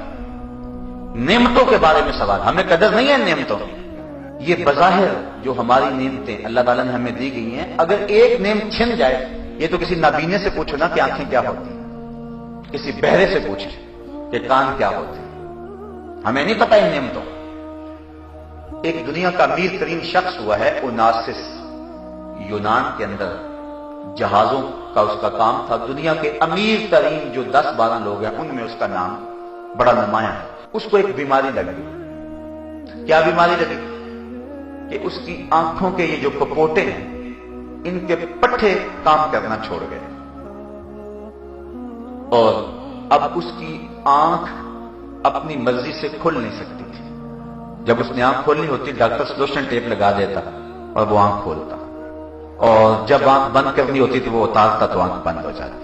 نعمتوں کے بارے میں سوال. ہمیں قدر نہیں ہے نعمتوں کی. یہ بظاہر جو ہماری نعمتیں اللہ تعالیٰ نے ہمیں دی گئی ہیں، اگر ایک نعمت چھن جائے، یہ تو کسی نابینے سے پوچھو نا کہ آنکھیں کیا ہوتی ہیں، کسی بہرے سے پوچھیں کہ کان کیا ہوتے ہیں. ہمیں نہیں پتا ان نعمتوں. ایک دنیا کا امیر ترین شخص ہوا ہے اوناسس، یونان کے اندر جہازوں کا اس کا کام تھا. دنیا کے امیر ترین جو 10-12 لوگ ہیں ان میں اس کا نام بڑا نمایاں ہے. اس کو ایک بیماری لگ گئی. کیا بیماری لگی؟ کہ اس کی آنکھوں کے یہ جو کپوٹے ہیں ان کے پٹھے کام کرنا چھوڑ گئے، اور اب اس کی آنکھ اپنی مرضی سے کھل نہیں سکتی تھی. جب اس نے آنکھ کھولنی ہوتی ڈاکٹر سلوشن ٹیپ لگا دیتا اور وہ آنکھ کھولتا، اور جب آنکھ بند کرنی ہوتی تو وہ اتارتا تو آنکھ بند ہو جاتی.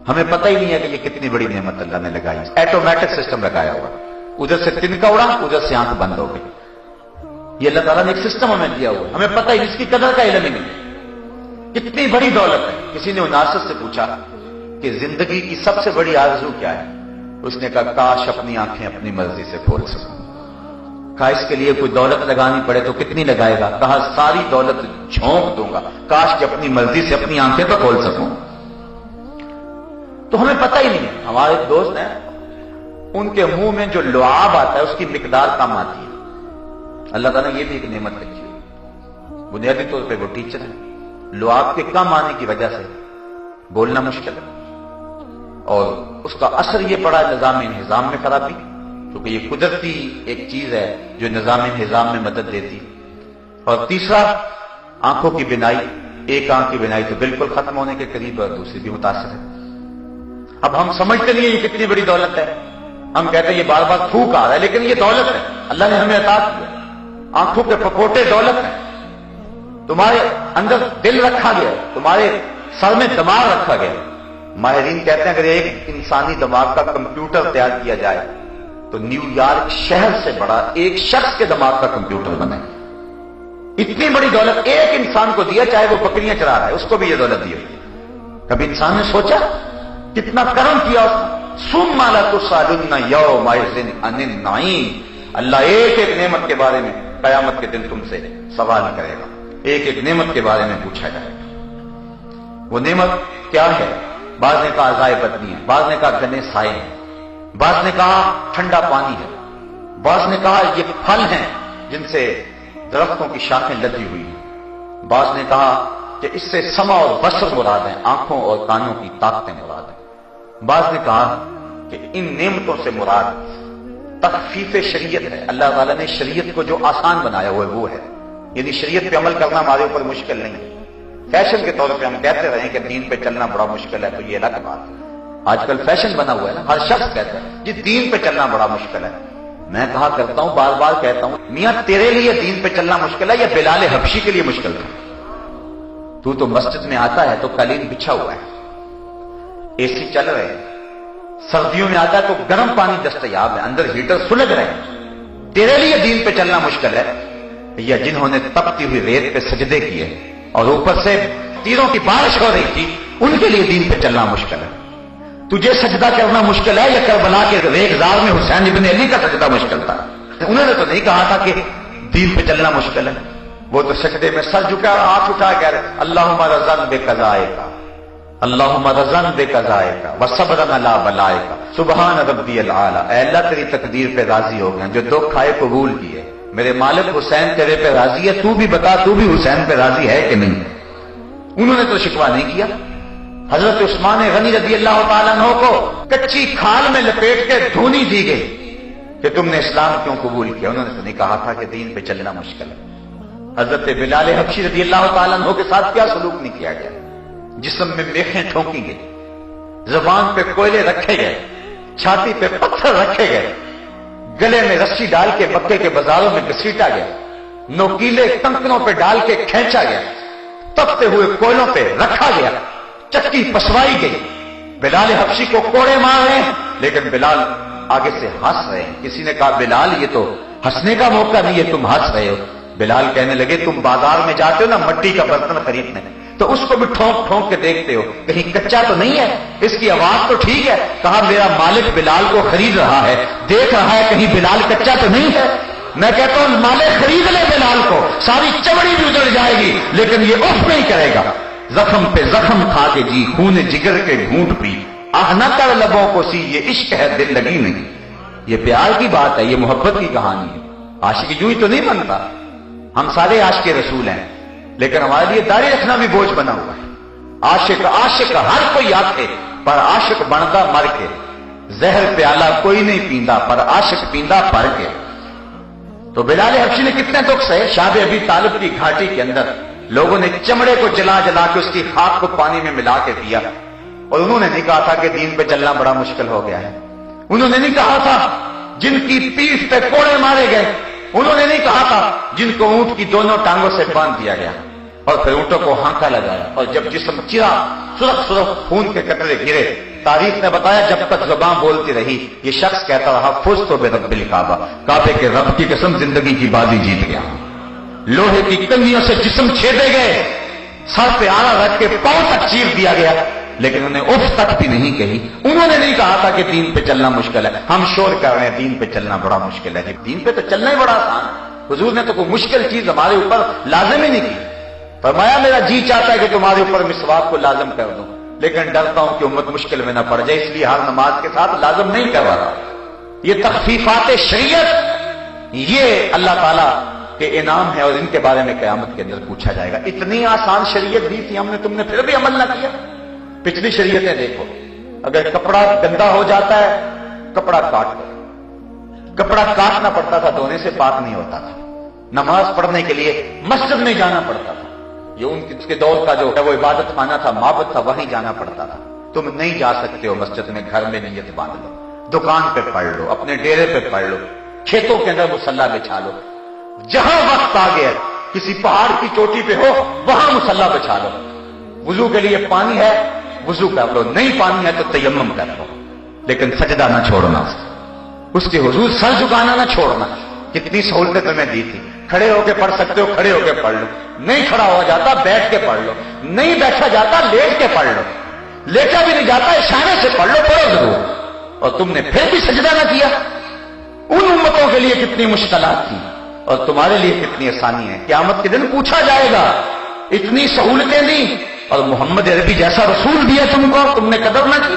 ہمیں پتہ ہی نہیں ہے کہ یہ کتنی بڑی نعمت اللہ نے لگائی. ایٹومیٹک سسٹم لگایا ہوا، ادھر سے تنکا اڑا ادھر سے آنکھ بند ہو گئی. یہ اللہ تعالیٰ نے ایک سسٹم ہمیں دیا ہوا، ہمیں پتہ ہی اس کی قدر کا علم ہی نہیں. کتنی بڑی دولت ہے. کسی نے اوناسس سے پوچھا کہ زندگی کی سب سے بڑی آرزو کیا ہے؟ اس نے کہا کاش اپنی آنکھیں اپنی مرضی سے کھول سکوں. کہا اس کے لیے کوئی دولت لگانی پڑے تو کتنی لگائے گا؟ کہا ساری دولت جھونک دوں گا، کاش کہ اپنی مرضی سے اپنی آنکھیں تو کھول سکوں. تو ہمیں پتہ ہی نہیں ہے. ہمارے ایک دوست ہیں، ان کے منہ میں جو لعاب آتا ہے اس کی مقدار کم آتی ہے. اللہ تعالیٰ نے یہ بھی ایک نعمت رکھی ہے. بنیادی طور پہ وہ ٹیچر ہے. لعاب کے کم آنے کی وجہ سے بولنا مشکل ہے، اور اس کا اثر یہ پڑا نظام انہضام میں خرابی، کیونکہ یہ قدرتی ایک چیز ہے جو نظام انہضام میں مدد دیتی. اور تیسرا آنکھوں کی بینائی. ایک آنکھ کی بینائی تو بالکل ختم ہونے کے قریب اور دوسری بھی متاثر ہے. اب ہم سمجھتے نہیں یہ کتنی بڑی دولت ہے. ہم کہتے ہیں یہ بار بار تھوک آ رہا ہے، لیکن یہ دولت ہے، اللہ نے ہمیں عطا کیا. آنکھوں کے پپوٹے دولت ہیں. تمہارے اندر دل رکھا گیا، تمہارے سر میں دماغ رکھا گیا. ماہرین کہتے ہیں اگر ایک انسانی دماغ کا کمپیوٹر تیار کیا جائے تو نیو یارک شہر سے بڑا ایک شخص کے دماغ کا کمپیوٹر بنے. اتنی بڑی دولت ایک انسان کو دیا، چاہے وہ بکریاں چرا رہا ہے، اس کو بھی یہ دولت دی. کبھی انسان نے سوچا کتنا کرم کیا اس نے. ثم لتسألن یومئذ عن النعیم. اللہ ایک ایک نعمت کے بارے میں قیامت کے دن تم سے سوال کرے گا. ایک ایک نعمت کے بارے میں پوچھا جائے گا. وہ نعمت کیا ہے؟ بعض نے کہا عزائے بدنی ہے، بعض نے کہا گھنے سائے ہیں، بعض نے کہا ٹھنڈا پانی ہے، بعض نے کہا یہ پھل ہیں جن سے درختوں کی شاخیں لدی ہوئی ہیں، بعض نے کہا کہ اس سے سمع اور بصر مراد ہیں، آنکھوں اور کانوں کی طاقتیں مراد ہیں، بعض نے کہا کہ ان نعمتوں سے مراد تخفیف شریعت ہے، اللہ تعالیٰ نے شریعت کو جو آسان بنایا ہوا ہے وہ ہے، یعنی شریعت پہ عمل کرنا ہمارے اوپر مشکل نہیں ہے۔ فیشن کے طور پہ ہم کہتے رہے کہ دین پہ چلنا بڑا مشکل ہے تو یہ الگ بات ہے، آج کل فیشن بنا ہوا ہے نا، ہر شخص کہتا ہے جی دین پہ چلنا بڑا مشکل ہے۔ میں کہا کرتا ہوں، بار بار کہتا ہوں، میاں تیرے لیے دین پہ چلنا مشکل ہے یا بلال حبشی کے لیے مشکل تھا؟ تو مسجد میں آتا ہے تو قالین بچھا ہوا ہے، اے سی چل رہے ہیں، سردیوں میں آتا ہے تو گرم پانی دستیاب ہے، اندر ہیٹر سلگ رہے ہیں، تیرے لیے دین پہ چلنا مشکل ہے یا جنہوں نے تپتی ہوئی ریت پہ سجدے کیے اور اوپر سے تیروں کی بارش ہو رہی تھی ان کے لیے دین پہ چلنا مشکل ہے؟ تجھے سجدہ کرنا مشکل ہے یا کربلا کے ریگزار میں حسین ابن علی کا سجدہ مشکل تھا؟ انہوں نے تو نہیں کہا تھا کہ دین پہ چلنا مشکل ہے، وہ تو سجدے میں سر جھکا اور ہاتھ اٹھا کر اللہم رضن بے قضائکا، اللہم رضن بے قضائکا وصبرن علی بلائکا سبحان ربی الاعلی، اے اللہ تیری تقدیر پہ راضی ہو گیا، جو دکھ آئے قبول کیے، میرے مالک حسین تیرے پہ راضی ہے، تو بھی بتا تو بھی حسین پہ راضی ہے کہ نہیں؟ انہوں نے تو شکوہ نہیں کیا۔ حضرت عثمان غنی رضی اللہ تعالیٰ عنہ کو کچی کھال میں لپیٹ کے دھونی دی گئی کہ تم نے اسلام کیوں قبول کیا؟ انہوں نے تو نہیں کہا تھا کہ دین پہ چلنا مشکل ہے۔ حضرت بلال حبشی رضی اللہ تعالیٰ عنہ کے ساتھ کیا سلوک نہیں کیا گیا؟ جسم میں میخیں ٹھونکی گئی، زبان پہ کوئلے رکھے گئے، چھاتی پہ پتھر رکھے گئے، گلے میں رسی ڈال کے مکے کے بازاروں میں گھسیٹا گیا، نوکیلے کنکنوں پہ ڈال کے کھینچا گیا، تپتے ہوئے کوئلوں پہ رکھا گیا، چکی پسوائی گئی، بلال حبشی کو کوڑے مار رہے ہیں لیکن بلال آگے سے ہنس رہے ہیں۔ کسی نے کہا بلال یہ تو ہنسنے کا موقع نہیں ہے، تم ہنس رہے ہو۔ بلال کہنے لگے تم بازار میں جاتے ہو نا مٹی کا برتن خریدنے، تو اس کو بھی ٹھونک ٹھونک کے دیکھتے ہو کہیں کچا تو نہیں ہے، اس کی آواز تو ٹھیک ہے؟ کہا میرا مالک بلال کو خرید رہا ہے، دیکھ رہا ہے کہیں بلال کچا تو نہیں ہے۔ میں کہتا ہوں مالک خرید لے بلال کو، ساری چمڑی بھی اتر جائے گی لیکن یہ اف نہیں کرے گا۔ زخم پہ زخم کھا کے جی، خون جگر کے گھونٹ پی، آہ نہ کر لبوں کو سی، یہ عشق ہے دل لگی نہیں۔ یہ پیار کی بات ہے، یہ محبت کی کہانی ہے۔ عاشق یوں ہی تو نہیں بنتا، ہم سارے عاشق رسول ہیں لیکن ہمارے لیے داڑھی رکھنا بھی بوجھ بنا ہوا ہے۔ عاشق عاشق ہر کوئی آکھے پر عاشق بندا مر کے، زہر پیالہ کوئی نہیں پیندا پر عاشق پیندا بھر کے۔ تو بلال حبشی نے کتنے دکھ سہے۔ شاہ ابی طالب کی گھاٹی کے اندر لوگوں نے چمڑے کو جلا جلا کے اس کی خاک کو پانی میں ملا کے دیا، اور انہوں نے نہیں کہا تھا کہ دین پہ چلنا بڑا مشکل ہو گیا ہے۔ انہوں نے نہیں کہا تھا جن کی پیٹھ پہ کوڑے مارے گئے، انہوں نے نہیں کہا تھا جن کو اونٹ کی دونوں ٹانگوں سے باندھ دیا گیا اور پھر اونٹوں کو ہانکا لگایا اور جب جسم چرا سرخ سرخ خون کے قطرے گرے، تاریخ نے بتایا جب تک زبان بولتی رہی یہ شخص کہتا رہا فزت برب الکعبہ، کعبے کے رب کی قسم زندگی کی بازی جیت گیا۔ لوہے کی کنگھیوں سے جسم چھیدے گئے، سر پہ آڑا رکھ کے پاؤں تک چیر دیا گیا لیکن انہیں اف تک بھی نہیں کہی۔ انہوں نے نہیں کہا تھا کہ دین پہ چلنا مشکل ہے۔ ہم شور کر رہے ہیں دین پہ چلنا بڑا مشکل ہے، دین پہ تو چلنا ہی بڑا آسان ہے۔ حضور نے تو کوئی مشکل چیز ہمارے اوپر لازم ہی نہیں کی۔ فرمایا میرا جی چاہتا ہے کہ تمہارے اوپر مسواک کو لازم کر دوں لیکن ڈرتا ہوں کہ امت مشکل میں نہ پڑ جائے، اس لیے ہر نماز کے ساتھ لازم نہیں کروا رہا۔ یہ تخفیفات شریعت یہ اللہ تعالیٰ کہ انعام ہے اور ان کے بارے میں قیامت کے اندر پوچھا جائے گا۔ اتنی آسان شریعت دی تھی ہم نے، تم نے پھر بھی عمل نہ کیا۔ پچھلی شریعتیں دیکھو، اگر کپڑا گندا ہو جاتا ہے کپڑا کاٹ دو، کپڑا کاٹنا پڑتا تھا، دھونے سے پاک نہیں ہوتا تھا۔ نماز پڑھنے کے لیے مسجد میں جانا پڑتا تھا، یہ ان کے دور کا جو ہے وہ عبادت خانہ تھا، معبد تھا، وہیں جانا پڑتا تھا۔ تم نہیں جا سکتے ہو مسجد میں، گھر میں نیت باندھ لو، دکان پہ پڑھ لو، اپنے ڈیرے پہ پڑھ لو، کھیتوں کے اندر مصلی بچھا لو، جہاں وقت آ گیا کسی پہاڑ کی چوٹی پہ ہو وہاں مصلی بچھا لو۔ وضو کے لیے پانی ہے وضو کر لو، نہیں پانی ہے تو تیمم کر لو، لیکن سجدہ نہ چھوڑنا، اس کے حضور سر جھکانا نہ چھوڑنا۔ کتنی سہولتیں تمہیں دی تھی، کھڑے ہو کے پڑھ سکتے ہو کھڑے ہو کے پڑھ لو، نہیں کھڑا ہو جاتا بیٹھ کے پڑھ لو، نہیں بیٹھا جاتا لیٹ کے پڑھ لو، لیٹا بھی نہیں جاتا اشارے سے پڑھ لو، پڑھو ضرور۔ اور تم نے پھر بھی سجدہ نہ کیا۔ ان امتوں کے لیے کتنی مشکلات تھی اور تمہارے لیے کتنی آسانی ہے۔ قیامت کے دن پوچھا جائے گا، اتنی سہولتیں دی اور محمد عربی جیسا رسول دیا تم کو، تم نے قدر نہ کی۔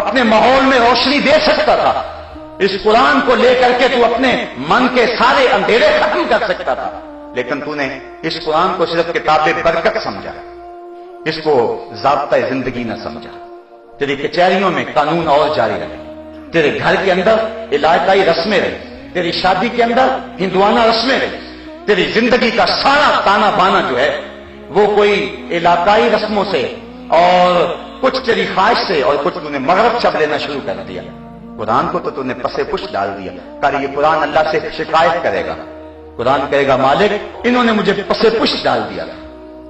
اپنے ماحول میں روشنی دے سکتا تھا، اس قرآن کو لے کر کے تو اپنے من کے سارے اندھیرے ختم کر سکتا تھا، لیکن تو نے اس قرآن کو صرف کتاب برکت سمجھا، اس کو ضابطہ زندگی نہ سمجھا۔ تیری کچہریوں میں قانون اور جاری رہے، تیرے گھر کے اندر علاقائی رسمیں رہی، تیری شادی کے اندر ہندوانہ رسمیں رہی، تیری زندگی کا سارا تانا بانا جو ہے وہ کوئی علاقائی رسموں سے اور کچھ تیری خواہش سے اور کچھ تو نے مغرب شب لینا شروع کر دیا۔ قرآن کو تو نے پسے پش ڈال دیا، کہا یہ قرآن اللہ سے شکایت کرے گا، قرآن کہے گا مالک انہوں نے مجھے پسے پش ڈال دیا،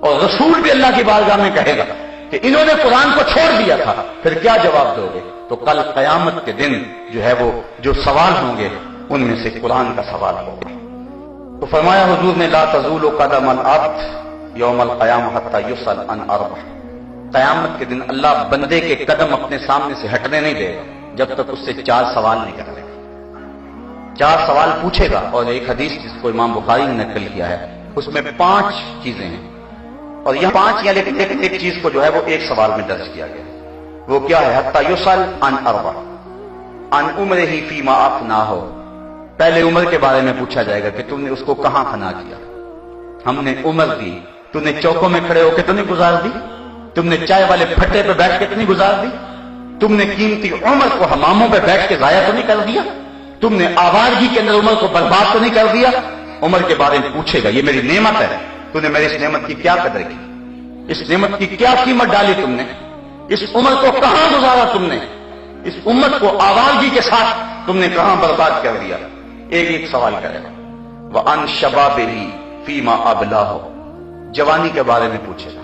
اور رسول بھی اللہ کی بارگاہ میں کہے گا کہ انہوں نے قرآن کو چھوڑ دیا تھا، پھر کیا جواب دو گے؟ تو کل قیامت کے دن جو ہے وہ جو سوال ہوں گے ان میں سے قرآن کا سوال ہوگا۔ تو فرمایا حضور نے لا تزول قدم العبد یوم القیامہ حتی یسأل عن اربع، قیامت کے دن اللہ بندے کے قدم اپنے سامنے سے ہٹنے نہیں دے گا جب تک اس سے 4 سوال نہیں کرے گا۔ 4 سوال پوچھے گا، اور ایک حدیث جس کو امام بخاری نے نقل کیا ہے اس میں 5 چیزیں ہیں، اور یہ 5 یا لیکن ایک چیز کو جو ہے وہ ایک سوال میں درج کیا گیا، وہ کیا ہے؟ حتی یسأل عن اربع عن عمرہ فیما افناہ، پہلے عمر کے بارے میں پوچھا جائے گا کہ تم نے اس کو کہاں فنا کیا، ہم نے عمر دی، تم نے چوکوں میں کھڑے ہو کے تو نہیں گزار دی، تم نے چائے والے پھٹے پہ بیٹھ کے تو نہیں گزار دی، تم نے قیمتی عمر کو حماموں پہ بیٹھ کے ضائع تو نہیں کر دیا، تم نے آوارگی کے اندر عمر کو برباد تو نہیں کر دیا۔ عمر کے بارے میں پوچھے گا، یہ میری نعمت ہے، تو نے میری اس نعمت کی کیا قدر کی، اس نعمت کی کیا قیمت ڈالی تم نے، اس عمر کو کہاں گزارا تم نے، اس امت کو آوارگی کے ساتھ تم نے کہاں برباد کر دیا۔ ایک ایک سوال کرے گا۔ وَعَنْ شَبَابِهِ فِيمَا أَبْلَاهُ، جوانی کے بارے میں پوچھے گا۔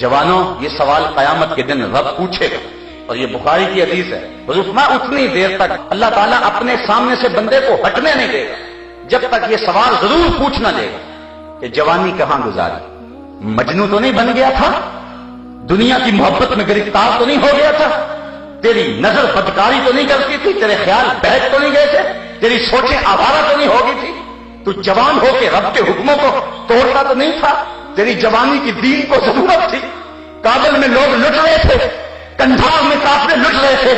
جوانوں، یہ سوال قیامت کے دن رب پوچھے گا، اور یہ بخاری کی حدیث ہے، حضور فرمایا اتنی دیر تک اللہ تعالیٰ اپنے سامنے سے بندے کو ہٹنے نہیں دے گا جب تک یہ سوال ضرور پوچھنا دے گا کہ جوانی کہاں گزاری، مجنوں تو نہیں بن گیا تھا، دنیا کی محبت میں گرفتار تو نہیں ہو گیا تھا، تیری نظر بدکاری تو نہیں کرتی تھی، تیرے خیال بہک تو نہیں گئے تھے، تیری سوچیں آوارہ تو نہیں ہوگی تھی، تو جوان ہو کے رب کے حکموں کو توڑتا تو نہیں تھا، تیری جوانی کی دین کو ضرورت تھی، کابل میں لوگ لٹ رہے تھے، کندھار میں کافرے لٹ رہے تھے،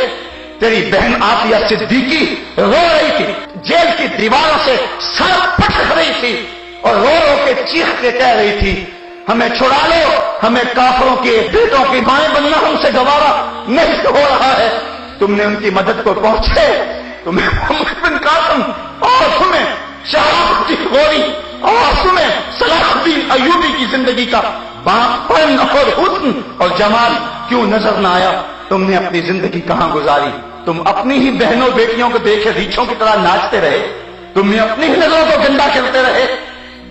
تیری بہن آتیہ صدیقی رو رہی تھی، جیل کی دیواروں سے سر پٹک رہی تھی اور رو رو کے چیخ کے کہہ رہی تھی ہمیں چھڑا لو، ہمیں کافروں کے بیٹوں کی مائیں بننا ہم سے گوارا نہیں ہو رہا ہے، تم نے ان کی مدد کو پہنچے، تمہیں محمد بن قاسم اور تمہیں شہاب کی گوری اور تمہیں صلاح الدین ایوبی کی زندگی کا باپن اور حسن اور جمال کیوں نظر نہ آیا؟ تم نے اپنی زندگی کہاں گزاری؟ تم اپنی ہی بہنوں بیٹیوں کو دیکھے ریچھوں کی طرح ناچتے رہے، تم نے اپنی ہی نظروں کو گندا کرتے رہے،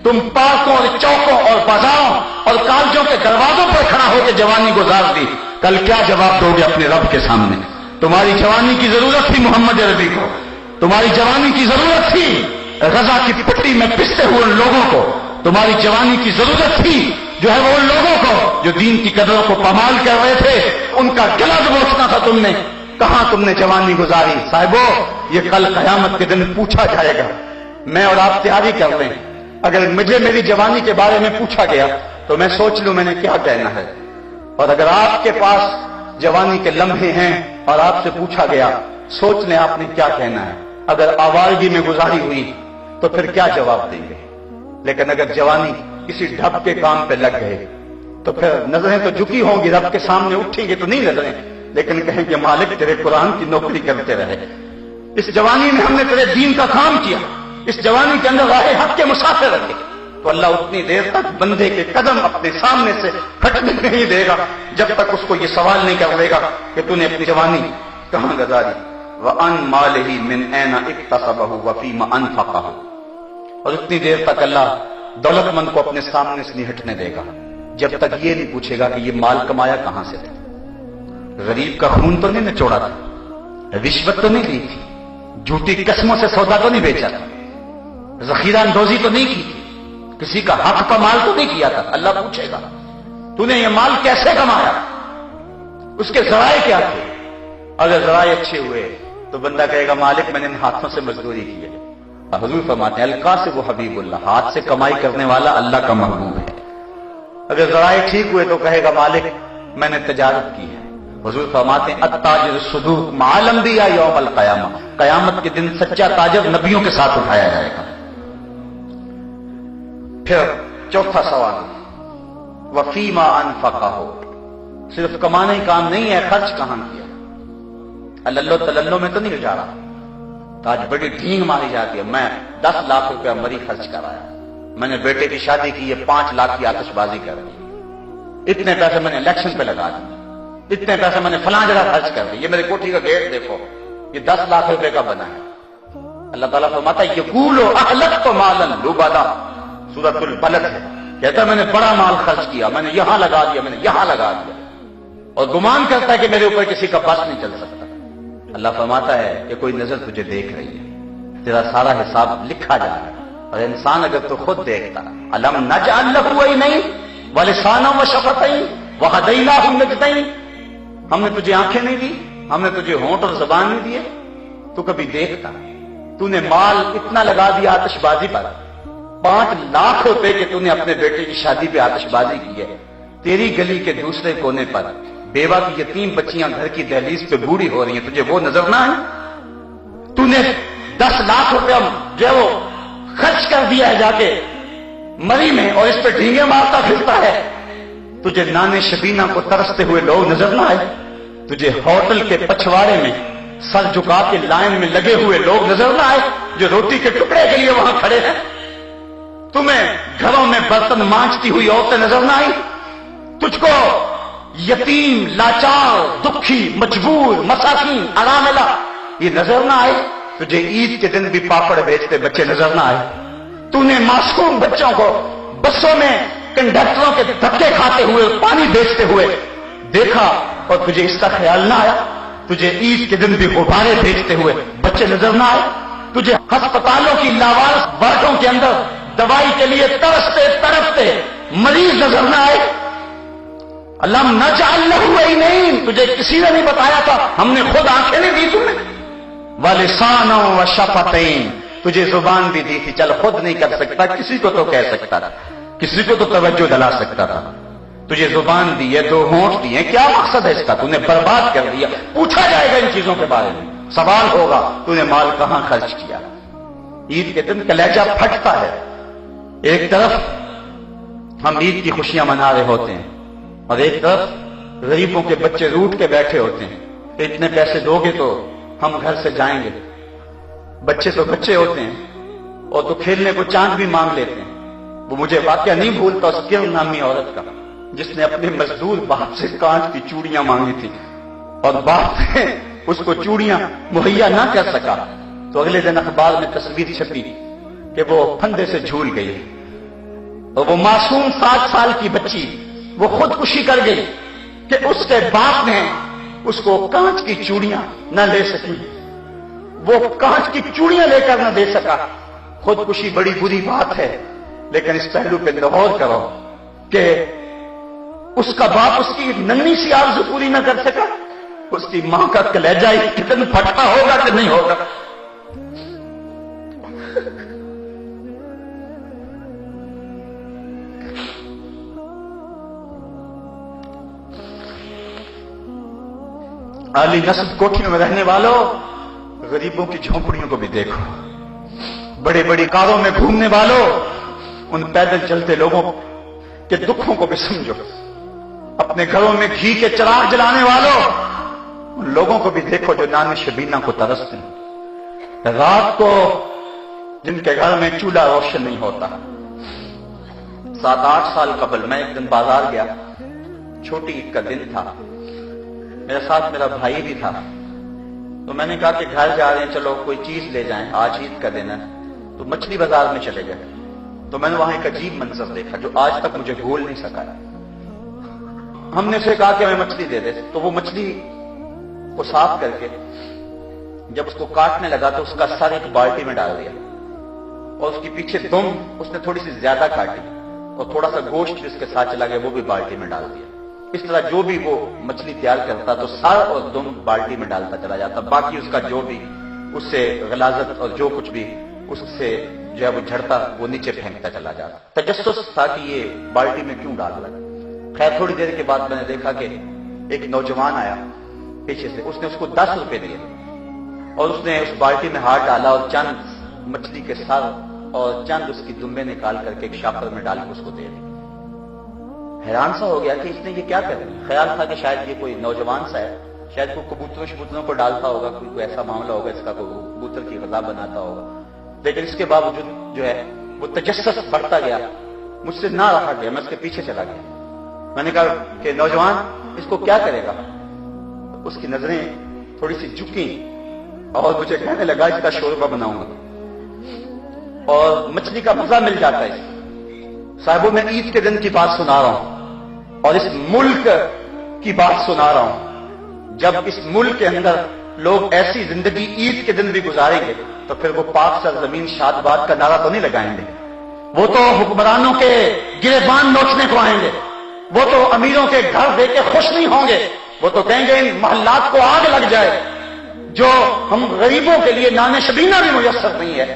تم پارکوں اور چوکوں اور بازاروں اور کالجوں کے دروازوں پر کھڑا ہو کے جوانی گزار دی، کل کیا جواب دو گے اپنے رب کے سامنے؟ تمہاری جوانی کی ضرورت تھی محمد عربی کو، تمہاری جوانی کی ضرورت تھی غزہ کی پٹی میں پستے ہوئے ان لوگوں کو، تمہاری جوانی کی ضرورت تھی جو ہے وہ ان لوگوں کو جو دین کی قدروں کو پامال کر رہے تھے، ان کا گلا دبوچنا تھا تم نے، کہاں تم نے جوانی گزاری؟ صاحبو، یہ کل قیامت کے دن پوچھا جائے گا۔ میں اور آپ تیاری کر رہے ہیں، اگر مجھے میری جوانی کے بارے میں پوچھا گیا تو میں سوچ لوں میں نے کیا کہنا ہے، اور اگر آپ کے پاس جوانی کے لمحے ہیں اور آپ سے پوچھا گیا سوچ لیں آپ نے کیا کہنا ہے، اگر آوارگی میں گزاری ہوئی تو پھر کیا جواب دیں گے؟ لیکن اگر جوانی کسی ڈھب کے کام پہ لگ گئے تو پھر نظریں تو جھکی ہوں گی، رب کے سامنے اٹھیں گے تو نہیں نظریں، لیکن کہیں کہ مالک تیرے قرآن کی نوکری کرتے رہے، اس جوانی میں ہم نے تیرے دین کا کام کیا، اس جوانی کے اندر راہ حق کے مسافر رکھے، تو اللہ اتنی دیر تک بندے کے قدم اپنے سامنے سے ہٹنے نہیں دے گا جب تک اس کو یہ سوال نہیں کر دے گا کہ تو نے اپنی جوانی کہاں گزاری۔ وَأَنْ مَالِهِ مِنْ أَيْنَ اكْتَسَبَهُ وَفِيمَ أَنْفَقَهُ، اور اتنی دیر تک اللہ دولت مند کو اپنے سامنے سے نہیں ہٹنے دے گا جب تک یہ نہیں پوچھے گا کہ یہ مال کمایا کہاں سے تھا، غریب کا خون تو نہیں نچوڑا تھا، رشوت تو نہیں لی تھی، جھوٹی قسموں سے سودا تو نہیں بیچا تھا، ذخیرہ اندوزی تو نہیں کی تھی، کسی کا حق کا مال تو نہیں کیا تھا۔ اللہ پوچھے گا تو نے یہ مال کیسے کمایا، اس کے ذرائع کیا تھے؟ اگر ذرائع اچھے ہوئے تو بندہ کہے گا مالک میں نے ان ہاتھوں سے مزدوری کی ہے، حضور فرماتے ہیں القاسب حبیب اللہ، ہاتھ سے کمائی کرنے والا اللہ کا محبوب ہے۔ اگر ذرائع ٹھیک ہوئے تو کہے گا مالک میں نے تجارت کی ہے، حضور فرماتے ہیں التاجر الصدوق مع الانبیاء یوم القیامہ، قیامت کے دن سچا تاجر نبیوں کے ساتھ اٹھایا جائے گا۔ پھر چوتھا سوال، وفیما انفقہ، صرف کمانے ہی کام نہیں ہے، خرچ کہاں کیا؟ اللہ تللو میں تو نہیں جا رہا، تو آج بڑی ڈھینگ ماری جاتی ہے، میں 10 لاکھ روپیہ مری خرچ کرایا، میں نے بیٹے کی شادی کی ہے 5 لاکھ کی آتش بازی کر دی، اتنے پیسے میں نے الیکشن پہ لگا دیے، اتنے پیسے میں نے فلاں جگہ خرچ کر دی، یہ میرے کوٹھی کا گیٹ دیکھو یہ 10 لاکھ روپے کا بنا ہے۔ اللہ تعالیٰ فرماتا ہے یقولو احلقت مالا لبدا، سورۃ البلد ہے، کہتا ہے میں نے بڑا مال خرچ کیا، میں نے یہاں لگا دیا، میں نے یہاں لگا دیا، اور گمان کرتا ہے کہ میرے اوپر کسی کا بس نہیں چل سکتا۔ اللہ فرماتا ہے کہ کوئی نظر تجھے دیکھ رہی ہے، تیرا سارا حساب لکھا جا رہا ہے، اور انسان اگر تو خود دیکھتا، الم نجعل لہ عینین ولسانا وشفتین وہدیناہ النجدین، ہم نے تجھے آنکھیں نہیں دی، ہم نے تجھے ہونٹ اور زبان نہیں دیے، تو کبھی دیکھتا؟ تو نے مال اتنا لگا دیا آتش بازی پر، 5 لاکھ روپے کہ تو نے اپنے بیٹے کی شادی پہ آتش بازی کی ہے، تیری گلی کے دوسرے کونے پر بیوہ کی یتیم بچیاں گھر کی دہلیز پہ بوڑھی ہو رہی ہیں، تجھے وہ نظر نہ آئے؟ تو نے 10 لاکھ روپے جو ہے وہ خرچ کر دیا ہے جا کے مری میں، اور اس پہ ڈھینگے مارتا پھرتا ہے، تجھے نانے شبینہ کو ترستے ہوئے لوگ نظر نہ آئے؟ تجھے ہوٹل کے پچھواڑے میں سر جھکا کے لائن میں لگے ہوئے لوگ نظر نہ آئے جو روٹی کے ٹکڑے کے لیے وہاں کھڑے ہیں؟ تمہیں گھروں میں برتن مانجتی ہوئی عورتیں نظر نہ آئی؟ تجھ کو یتیم، لاچار، دکھی، مجبور، مساکین، اراملہ یہ نظر نہ آئے؟ تجھے عید کے دن بھی پاپڑ بیچتے بچے نظر نہ آئے؟ تو نے معصوم بچوں کو بسوں میں کنڈکٹروں کے دھکے کھاتے ہوئے پانی بیچتے ہوئے دیکھا اور تجھے اس کا خیال نہ آیا؟ تجھے عید کے دن بھی غبارے بیچتے ہوئے بچے نظر نہ آئے؟ تجھے ہسپتالوں کی لاوارث وارڈوں کے اندر دوائی کے لیے ترستے تڑپتے مریض نظر نہ آئے؟ علم نجعل لہ عینین، تجھے کسی نے نہیں بتایا تھا، ہم نے خود آنکھیں نہیں دی تمہیں، ولسانا وشفتین، تجھے زبان بھی دی تھی، چل خود نہیں کر سکتا کسی کو تو کہہ سکتا تھا، کسی کو تو توجہ دلا سکتا تھا، تجھے زبان دی ہے، 2 ہونٹ دیے، کیا مقصد ہے اس کا؟ تو نے برباد کر دیا، پوچھا جائے گا ان چیزوں کے بارے میں، سوال ہوگا تو نے مال کہاں خرچ کیا؟ عید کے دن کلیجہ پھٹتا ہے، ایک طرف ہم عید کی خوشیاں منا رہے ہوتے ہیں اور ایک طرف غریبوں کے بچے روٹ کے بیٹھے ہوتے ہیں، اتنے پیسے دو گے تو ہم گھر سے جائیں گے، بچے تو بچے ہوتے ہیں اور تو کھیلنے کو چاند بھی مانگ لیتے ہیں۔ وہ مجھے واقعہ نہیں بھولتا اس کرن نامی عورت کا جس نے اپنے مزدور باپ سے کانچ کی چوڑیاں مانگی تھی اور باپ نے اس کو چوڑیاں مہیا نہ کر سکا، تو اگلے دن اخبار میں تصویر چھپی کہ وہ پھندے سے جھول گئی اور وہ معصوم 7 سال کی بچی وہ خودکشی کر گئی کہ اس کے باپ نے اس کو کانچ کی چوڑیاں نہ لے سکی، وہ کانچ کی چوڑیاں لے کر نہ دے سکا۔ خودکشی بڑی بری بات ہے، لیکن اس پہلو پہ غور کرو کہ اس کا باپ اس کی ننھی سی آرزو پوری نہ کر سکا، اس کی ماں کا کلیجہ کتنا پھٹا ہوگا کہ نہیں ہوگا؟ عالی نصب کوٹھیوں میں رہنے والوں، غریبوں کی جھونپڑیوں کو بھی دیکھو، بڑے بڑی کاروں میں گھومنے والوں، ان پیدل چلتے لوگوں کے دکھوں کو بھی سمجھو، اپنے گھروں میں گھی کے چراغ جلانے والوں، ان لوگوں کو بھی دیکھو جو نان شبینہ کو ترستے ہیں، رات کو جن کے گھر میں چولہا روشن نہیں ہوتا۔ 7-8 سال قبل میں ایک دن بازار گیا، چھوٹی عید کا دن تھا، میرے ساتھ میرا بھائی بھی تھا، تو میں نے کہا کہ گھر جا رہے ہیں چلو کوئی چیز لے جائیں، آج عید کا دن ہے، تو مچھلی بازار میں چلے گئے، تو میں نے وہاں ایک عجیب منظر دیکھا جو آج تک مجھے بھول نہیں سکا۔ ہم نے اسے کہا کہ ہمیں مچھلی دے دے، تو وہ مچھلی کو صاف کر کے جب اس کو کاٹنے لگا تو اس کا سر ایک بالٹی میں ڈال دیا اور اس کے پیچھے دم اس نے تھوڑی سی زیادہ کاٹی اور تھوڑا سا گوشت جس کے ساتھ چلا گیا وہ بھی بالٹی میں ڈال دیا۔ اس طرح جو بھی وہ مچھلی تیار کرتا تو سر اور دم بالٹی میں ڈالتا چلا جاتا، باقی اس کا جو بھی اس سے غلاظت اور جو کچھ بھی اس سے جو ہے وہ جھڑتا وہ نیچے پھینکتا چلا جاتا۔ تجسس تھا کہ یہ بالٹی میں کیوں ڈال رہا ہے۔ خیر تھوڑی دیر کے بعد میں نے دیکھا کہ ایک نوجوان آیا پیچھے سے، اس نے اس کو 10 روپے دیے اور اس نے اس بالٹی میں ہاتھ ڈالا اور چند مچھلی کے سر اور چند اس کی دمبے نکال کر کے ایک شاپر میں ڈال کے اس کو دے دی۔ حیران سا ہو گیا کہ اس نے یہ کیا کر دیا۔ خیال تھا کہ شاید یہ کوئی نوجوان سا ہے، شاید کوئی کبوتروں کو ڈالتا ہوگا، کوئی ایسا معاملہ ہوگا اس کا، کوئی کبوتر کی غذا بناتا ہوگا۔ لیکن اس کے باوجود جو ہے وہ تجسس بڑھتا گیا، مجھ سے نہ رہا گیا، میں اس کے پیچھے چلا گیا۔ میں نے کہا کہ نوجوان اس کو کیا کرے گا؟ اس کی نظریں تھوڑی سی جھکیں اور مجھے کہنے لگا اس کا شوربہ بناؤں گا اور مچھلی کا مزہ مل جاتا ہے۔ صاحبوں میں عید کے دن کی بات سنا رہا ہوں اور اس ملک کی بات سنا رہا ہوں۔ جب اس ملک کے اندر لوگ ایسی زندگی عید کے دن بھی گزاریں گے تو پھر وہ پاک سرزمین شاد باد کا نعرہ تو نہیں لگائیں گے، وہ تو حکمرانوں کے گریبان نوچنے کو آئیں گے، وہ تو امیروں کے گھر دے کے خوش نہیں ہوں گے، وہ تو کہیں گے ان محلات کو آگ لگ جائے، جو ہم غریبوں کے لیے نان شبینہ بھی میسر نہیں ہے۔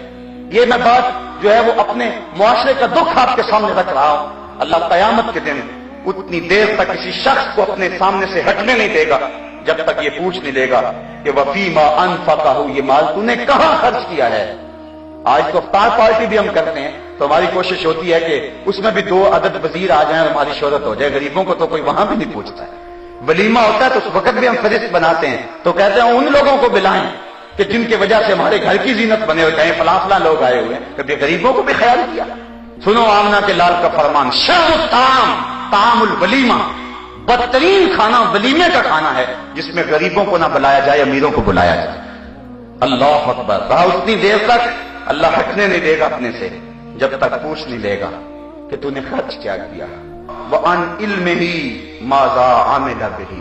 یہ میں بات جو ہے وہ اپنے معاشرے کا دکھ آپ کے سامنے رکھ رہا ہوں۔ اللہ قیامت کے دن اتنی دیر تک کسی شخص کو اپنے سامنے سے ہٹنے نہیں دے گا جب تک یہ پوچھ نہیں لے گا کہ وفیما انفقہ، یہ مال تو نے کہاں خرچ کیا ہے۔ آج تو افطار پارٹی بھی ہم کرتے ہیں تو ہماری کوشش ہوتی ہے کہ اس میں بھی 2 عدد وزیر آ جائیں اور ہماری شہرت ہو جائے، غریبوں کو تو کوئی وہاں بھی نہیں پوچھتا ہے۔ ولیمہ ہوتا ہے تو اس وقت بھی ہم فہرست بناتے ہیں تو کہتے ہیں ان لوگوں کو بلائیں کہ جن کی وجہ سے ہمارے گھر کی زینت بنے ہوئے، کہیں فلاں فلاں لوگ آئے ہوئے ہیں، کبھی غریبوں کو بھی خیال کیا۔ سنو آمنہ کے لال کا فرمان، شر الطعام طعام الولیمہ، بدترین کھانا ولیمے کا کھانا ہے جس میں غریبوں کو نہ بلایا جائے، امیروں کو بلایا جائے۔ اللہ اکبر۔ رہا اتنی دیر تک اللہ ہٹنے نہیں دے گا اپنے سے جب تک پوچھ نہیں لے گا کہ تو نے خرچ کیا کیا۔ وَعَنْ عِلْمِهِ مَاذَا عَمِلَ بِهِ،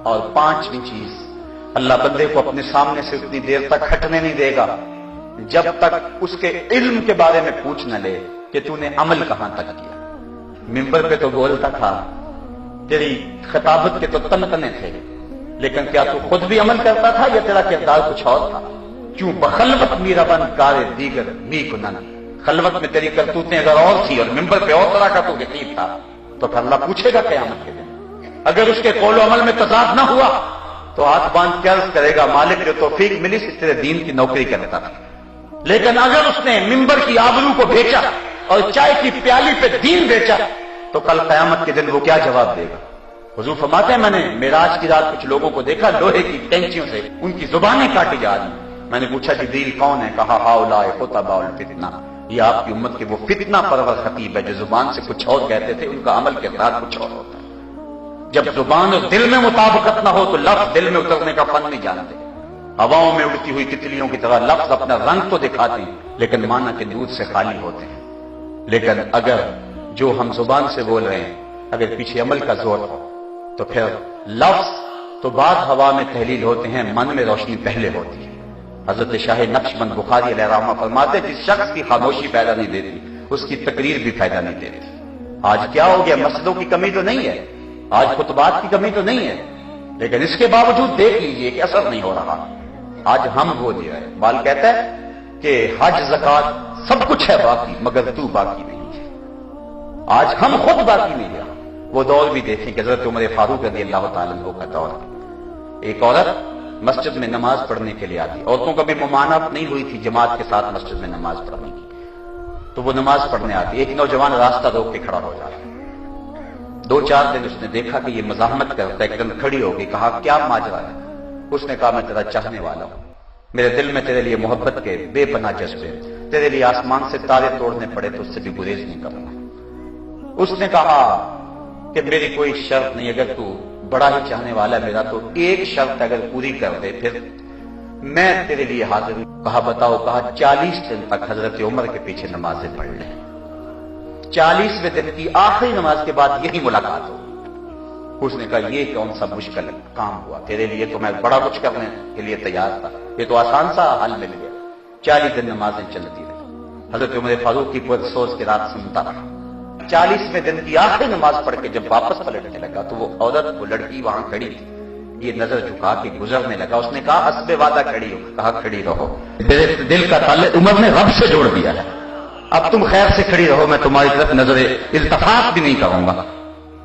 اور 5ویں چیز، اللہ بندے کو اپنے سامنے سے اتنی دیر تک ہٹنے نہیں دے گا جب تک اس کے علم کے بارے میں پوچھ نہ لے کہ تو نے عمل کہاں تک کیا۔ ممبر پہ تو بولتا تھا، تیری خطابت کے تو تنتنے تھے، لیکن کیا تو خود بھی عمل کرتا تھا یا تیرا کردار کچھ اور تھا؟ کیوں بخلوت میرا بن کار دیگر می کنن، خلوت میں تیری کرتوتیں اگر اور تھی اور ممبر پہ اور طرح کا تو یقین تھا تو پھر اللہ پوچھے گا قیامت کے دن۔ اگر اس کے قول و عمل میں تضاد نہ ہوا تو ہاتھ باندھ کے عرض کرے گا مالک جو توفیق ملی سے تیرے دین کی نوکری کرتا تھا، لیکن اگر اس نے ممبر کی آبرو کو بیچا اور چائے کی پیالی پہ دین بیچا تو کل قیامت کے دن وہ کیا جواب دے گا؟ حضور فرماتے ہیں میں نے معراج کی رات کچھ لوگوں کو دیکھا لوہے کی ٹینچیوں سے ان کی زبانیں کاٹی جا رہی۔ میں نے پوچھا جبریل کون ہے؟ کہا ہؤلاء خطباء الفتنہ، یہ آپ کی امت کے وہ فتنہ پرور خطیب ہے جو زبان سے کچھ اور کہتے تھے، ان کا عمل کے ساتھ کچھ اور ہوتا ہے۔ جب زبان اور دل میں مطابقت نہ ہو تو لفظ دل میں اترنے کا فن نہیں جانتے۔ ہواؤں میں اڑتی ہوئی تتلیوں کی طرح لفظ اپنا رنگ تو دکھاتے ہیں لیکن معنی کے دودھ سے خالی ہوتے ہیں۔ لیکن اگر جو ہم زبان سے بول رہے ہیں اگر پیچھے عمل کا زور ہو تو پھر لفظ تو بعد ہوا میں تحلیل ہوتے ہیں، من میں روشنی پہلے ہوتی ہے۔ حضرت شاہ نقشبند بخاری علیہ رحمہ فرماتے جس شخص کی خاموشی فائدہ نہیں دیتی اس کی تقریر بھی فائدہ نہیں دیتی۔ آج کیا ہو گیا؟ مسجدوں کی کمی تو نہیں ہے، آج خطبات کی کمی تو نہیں ہے، لیکن اس کے باوجود دیکھ لیجئے کہ اثر نہیں ہو رہا۔ آج ہم وہ دے رہے ہیں۔ بال کہتا ہے کہ حج زکات سب کچھ ہے باقی مگر تو باقی نہیں ہے۔ آج ہم خود باقی نہیں ہے۔ وہ دور بھی دیکھیں کہ حضرت عمر فاروق رضی اللہ تعالیٰ عنہ کا دور، ایک عورت مسجد میں نماز پڑھنے کے لیے آتی، عورتوں کا بھی ممانعت نہیں ہوئی تھی جماعت کے ساتھ مسجد میں نماز پڑھنے کی، تو وہ نماز پڑھنے آتی، ایک نوجوان راستہ روک کے کھڑا ہو جاتا۔ 2-4 دن اس نے دیکھا کہ یہ مزاحمت کرتا ہے، ایک دن کھڑی ہو گئی، کہا کیا ماجرا ہے؟ اس نے کہا میں تیرا چاہنے والا ہوں، میرے دل میں تیرے لیے محبت کے بے پناہ جذبے، تیرے لیے آسمان سے تارے توڑنے پڑے تو اس سے بھی گریز نہیں کروں گا۔ اس نے کہا کہ میری کوئی شرط نہیں، اگر تو بڑا ہی چاہنے والا ہے میرا تو ایک شرط اگر پوری کر دے پھر میں تیرے لیے حاضر ہوں۔ کہا بتاؤ؟ کہا 40 دن تک حضرت عمر کے پیچھے نمازیں پڑھ لیں، 40ویں دن کی آخری نماز کے بعد یہی ملاقات ہو۔ اس نے کہا یہ کون سا مشکل کام ہوا، تیرے لیے تو میں بڑا کچھ کرنے کے لیے تیار تھا، یہ تو آسان سا حل مل گیا۔ 40 دن نمازیں چلتی رہی، حضرت عمر فاروق کی پرسوز کی رات سنتا رہا۔ 40ویں دن کی آخری نماز پڑھ کے جب واپس پلٹنے لگا تو وہ عورت وہ لڑکی وہاں کھڑی تھی، یہ نظر جھکا کے گزرنے لگا۔ اس نے کہا حسب وعدہ کھڑی ہو؟ کہا کھڑی رہو، میرے دل کا تعلق عمر نے رب سے جوڑ دیا ہے، اب تم خیر سے کھڑی رہو، میں تمہاری طرف نظر التفات بھی نہیں کروں گا۔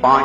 5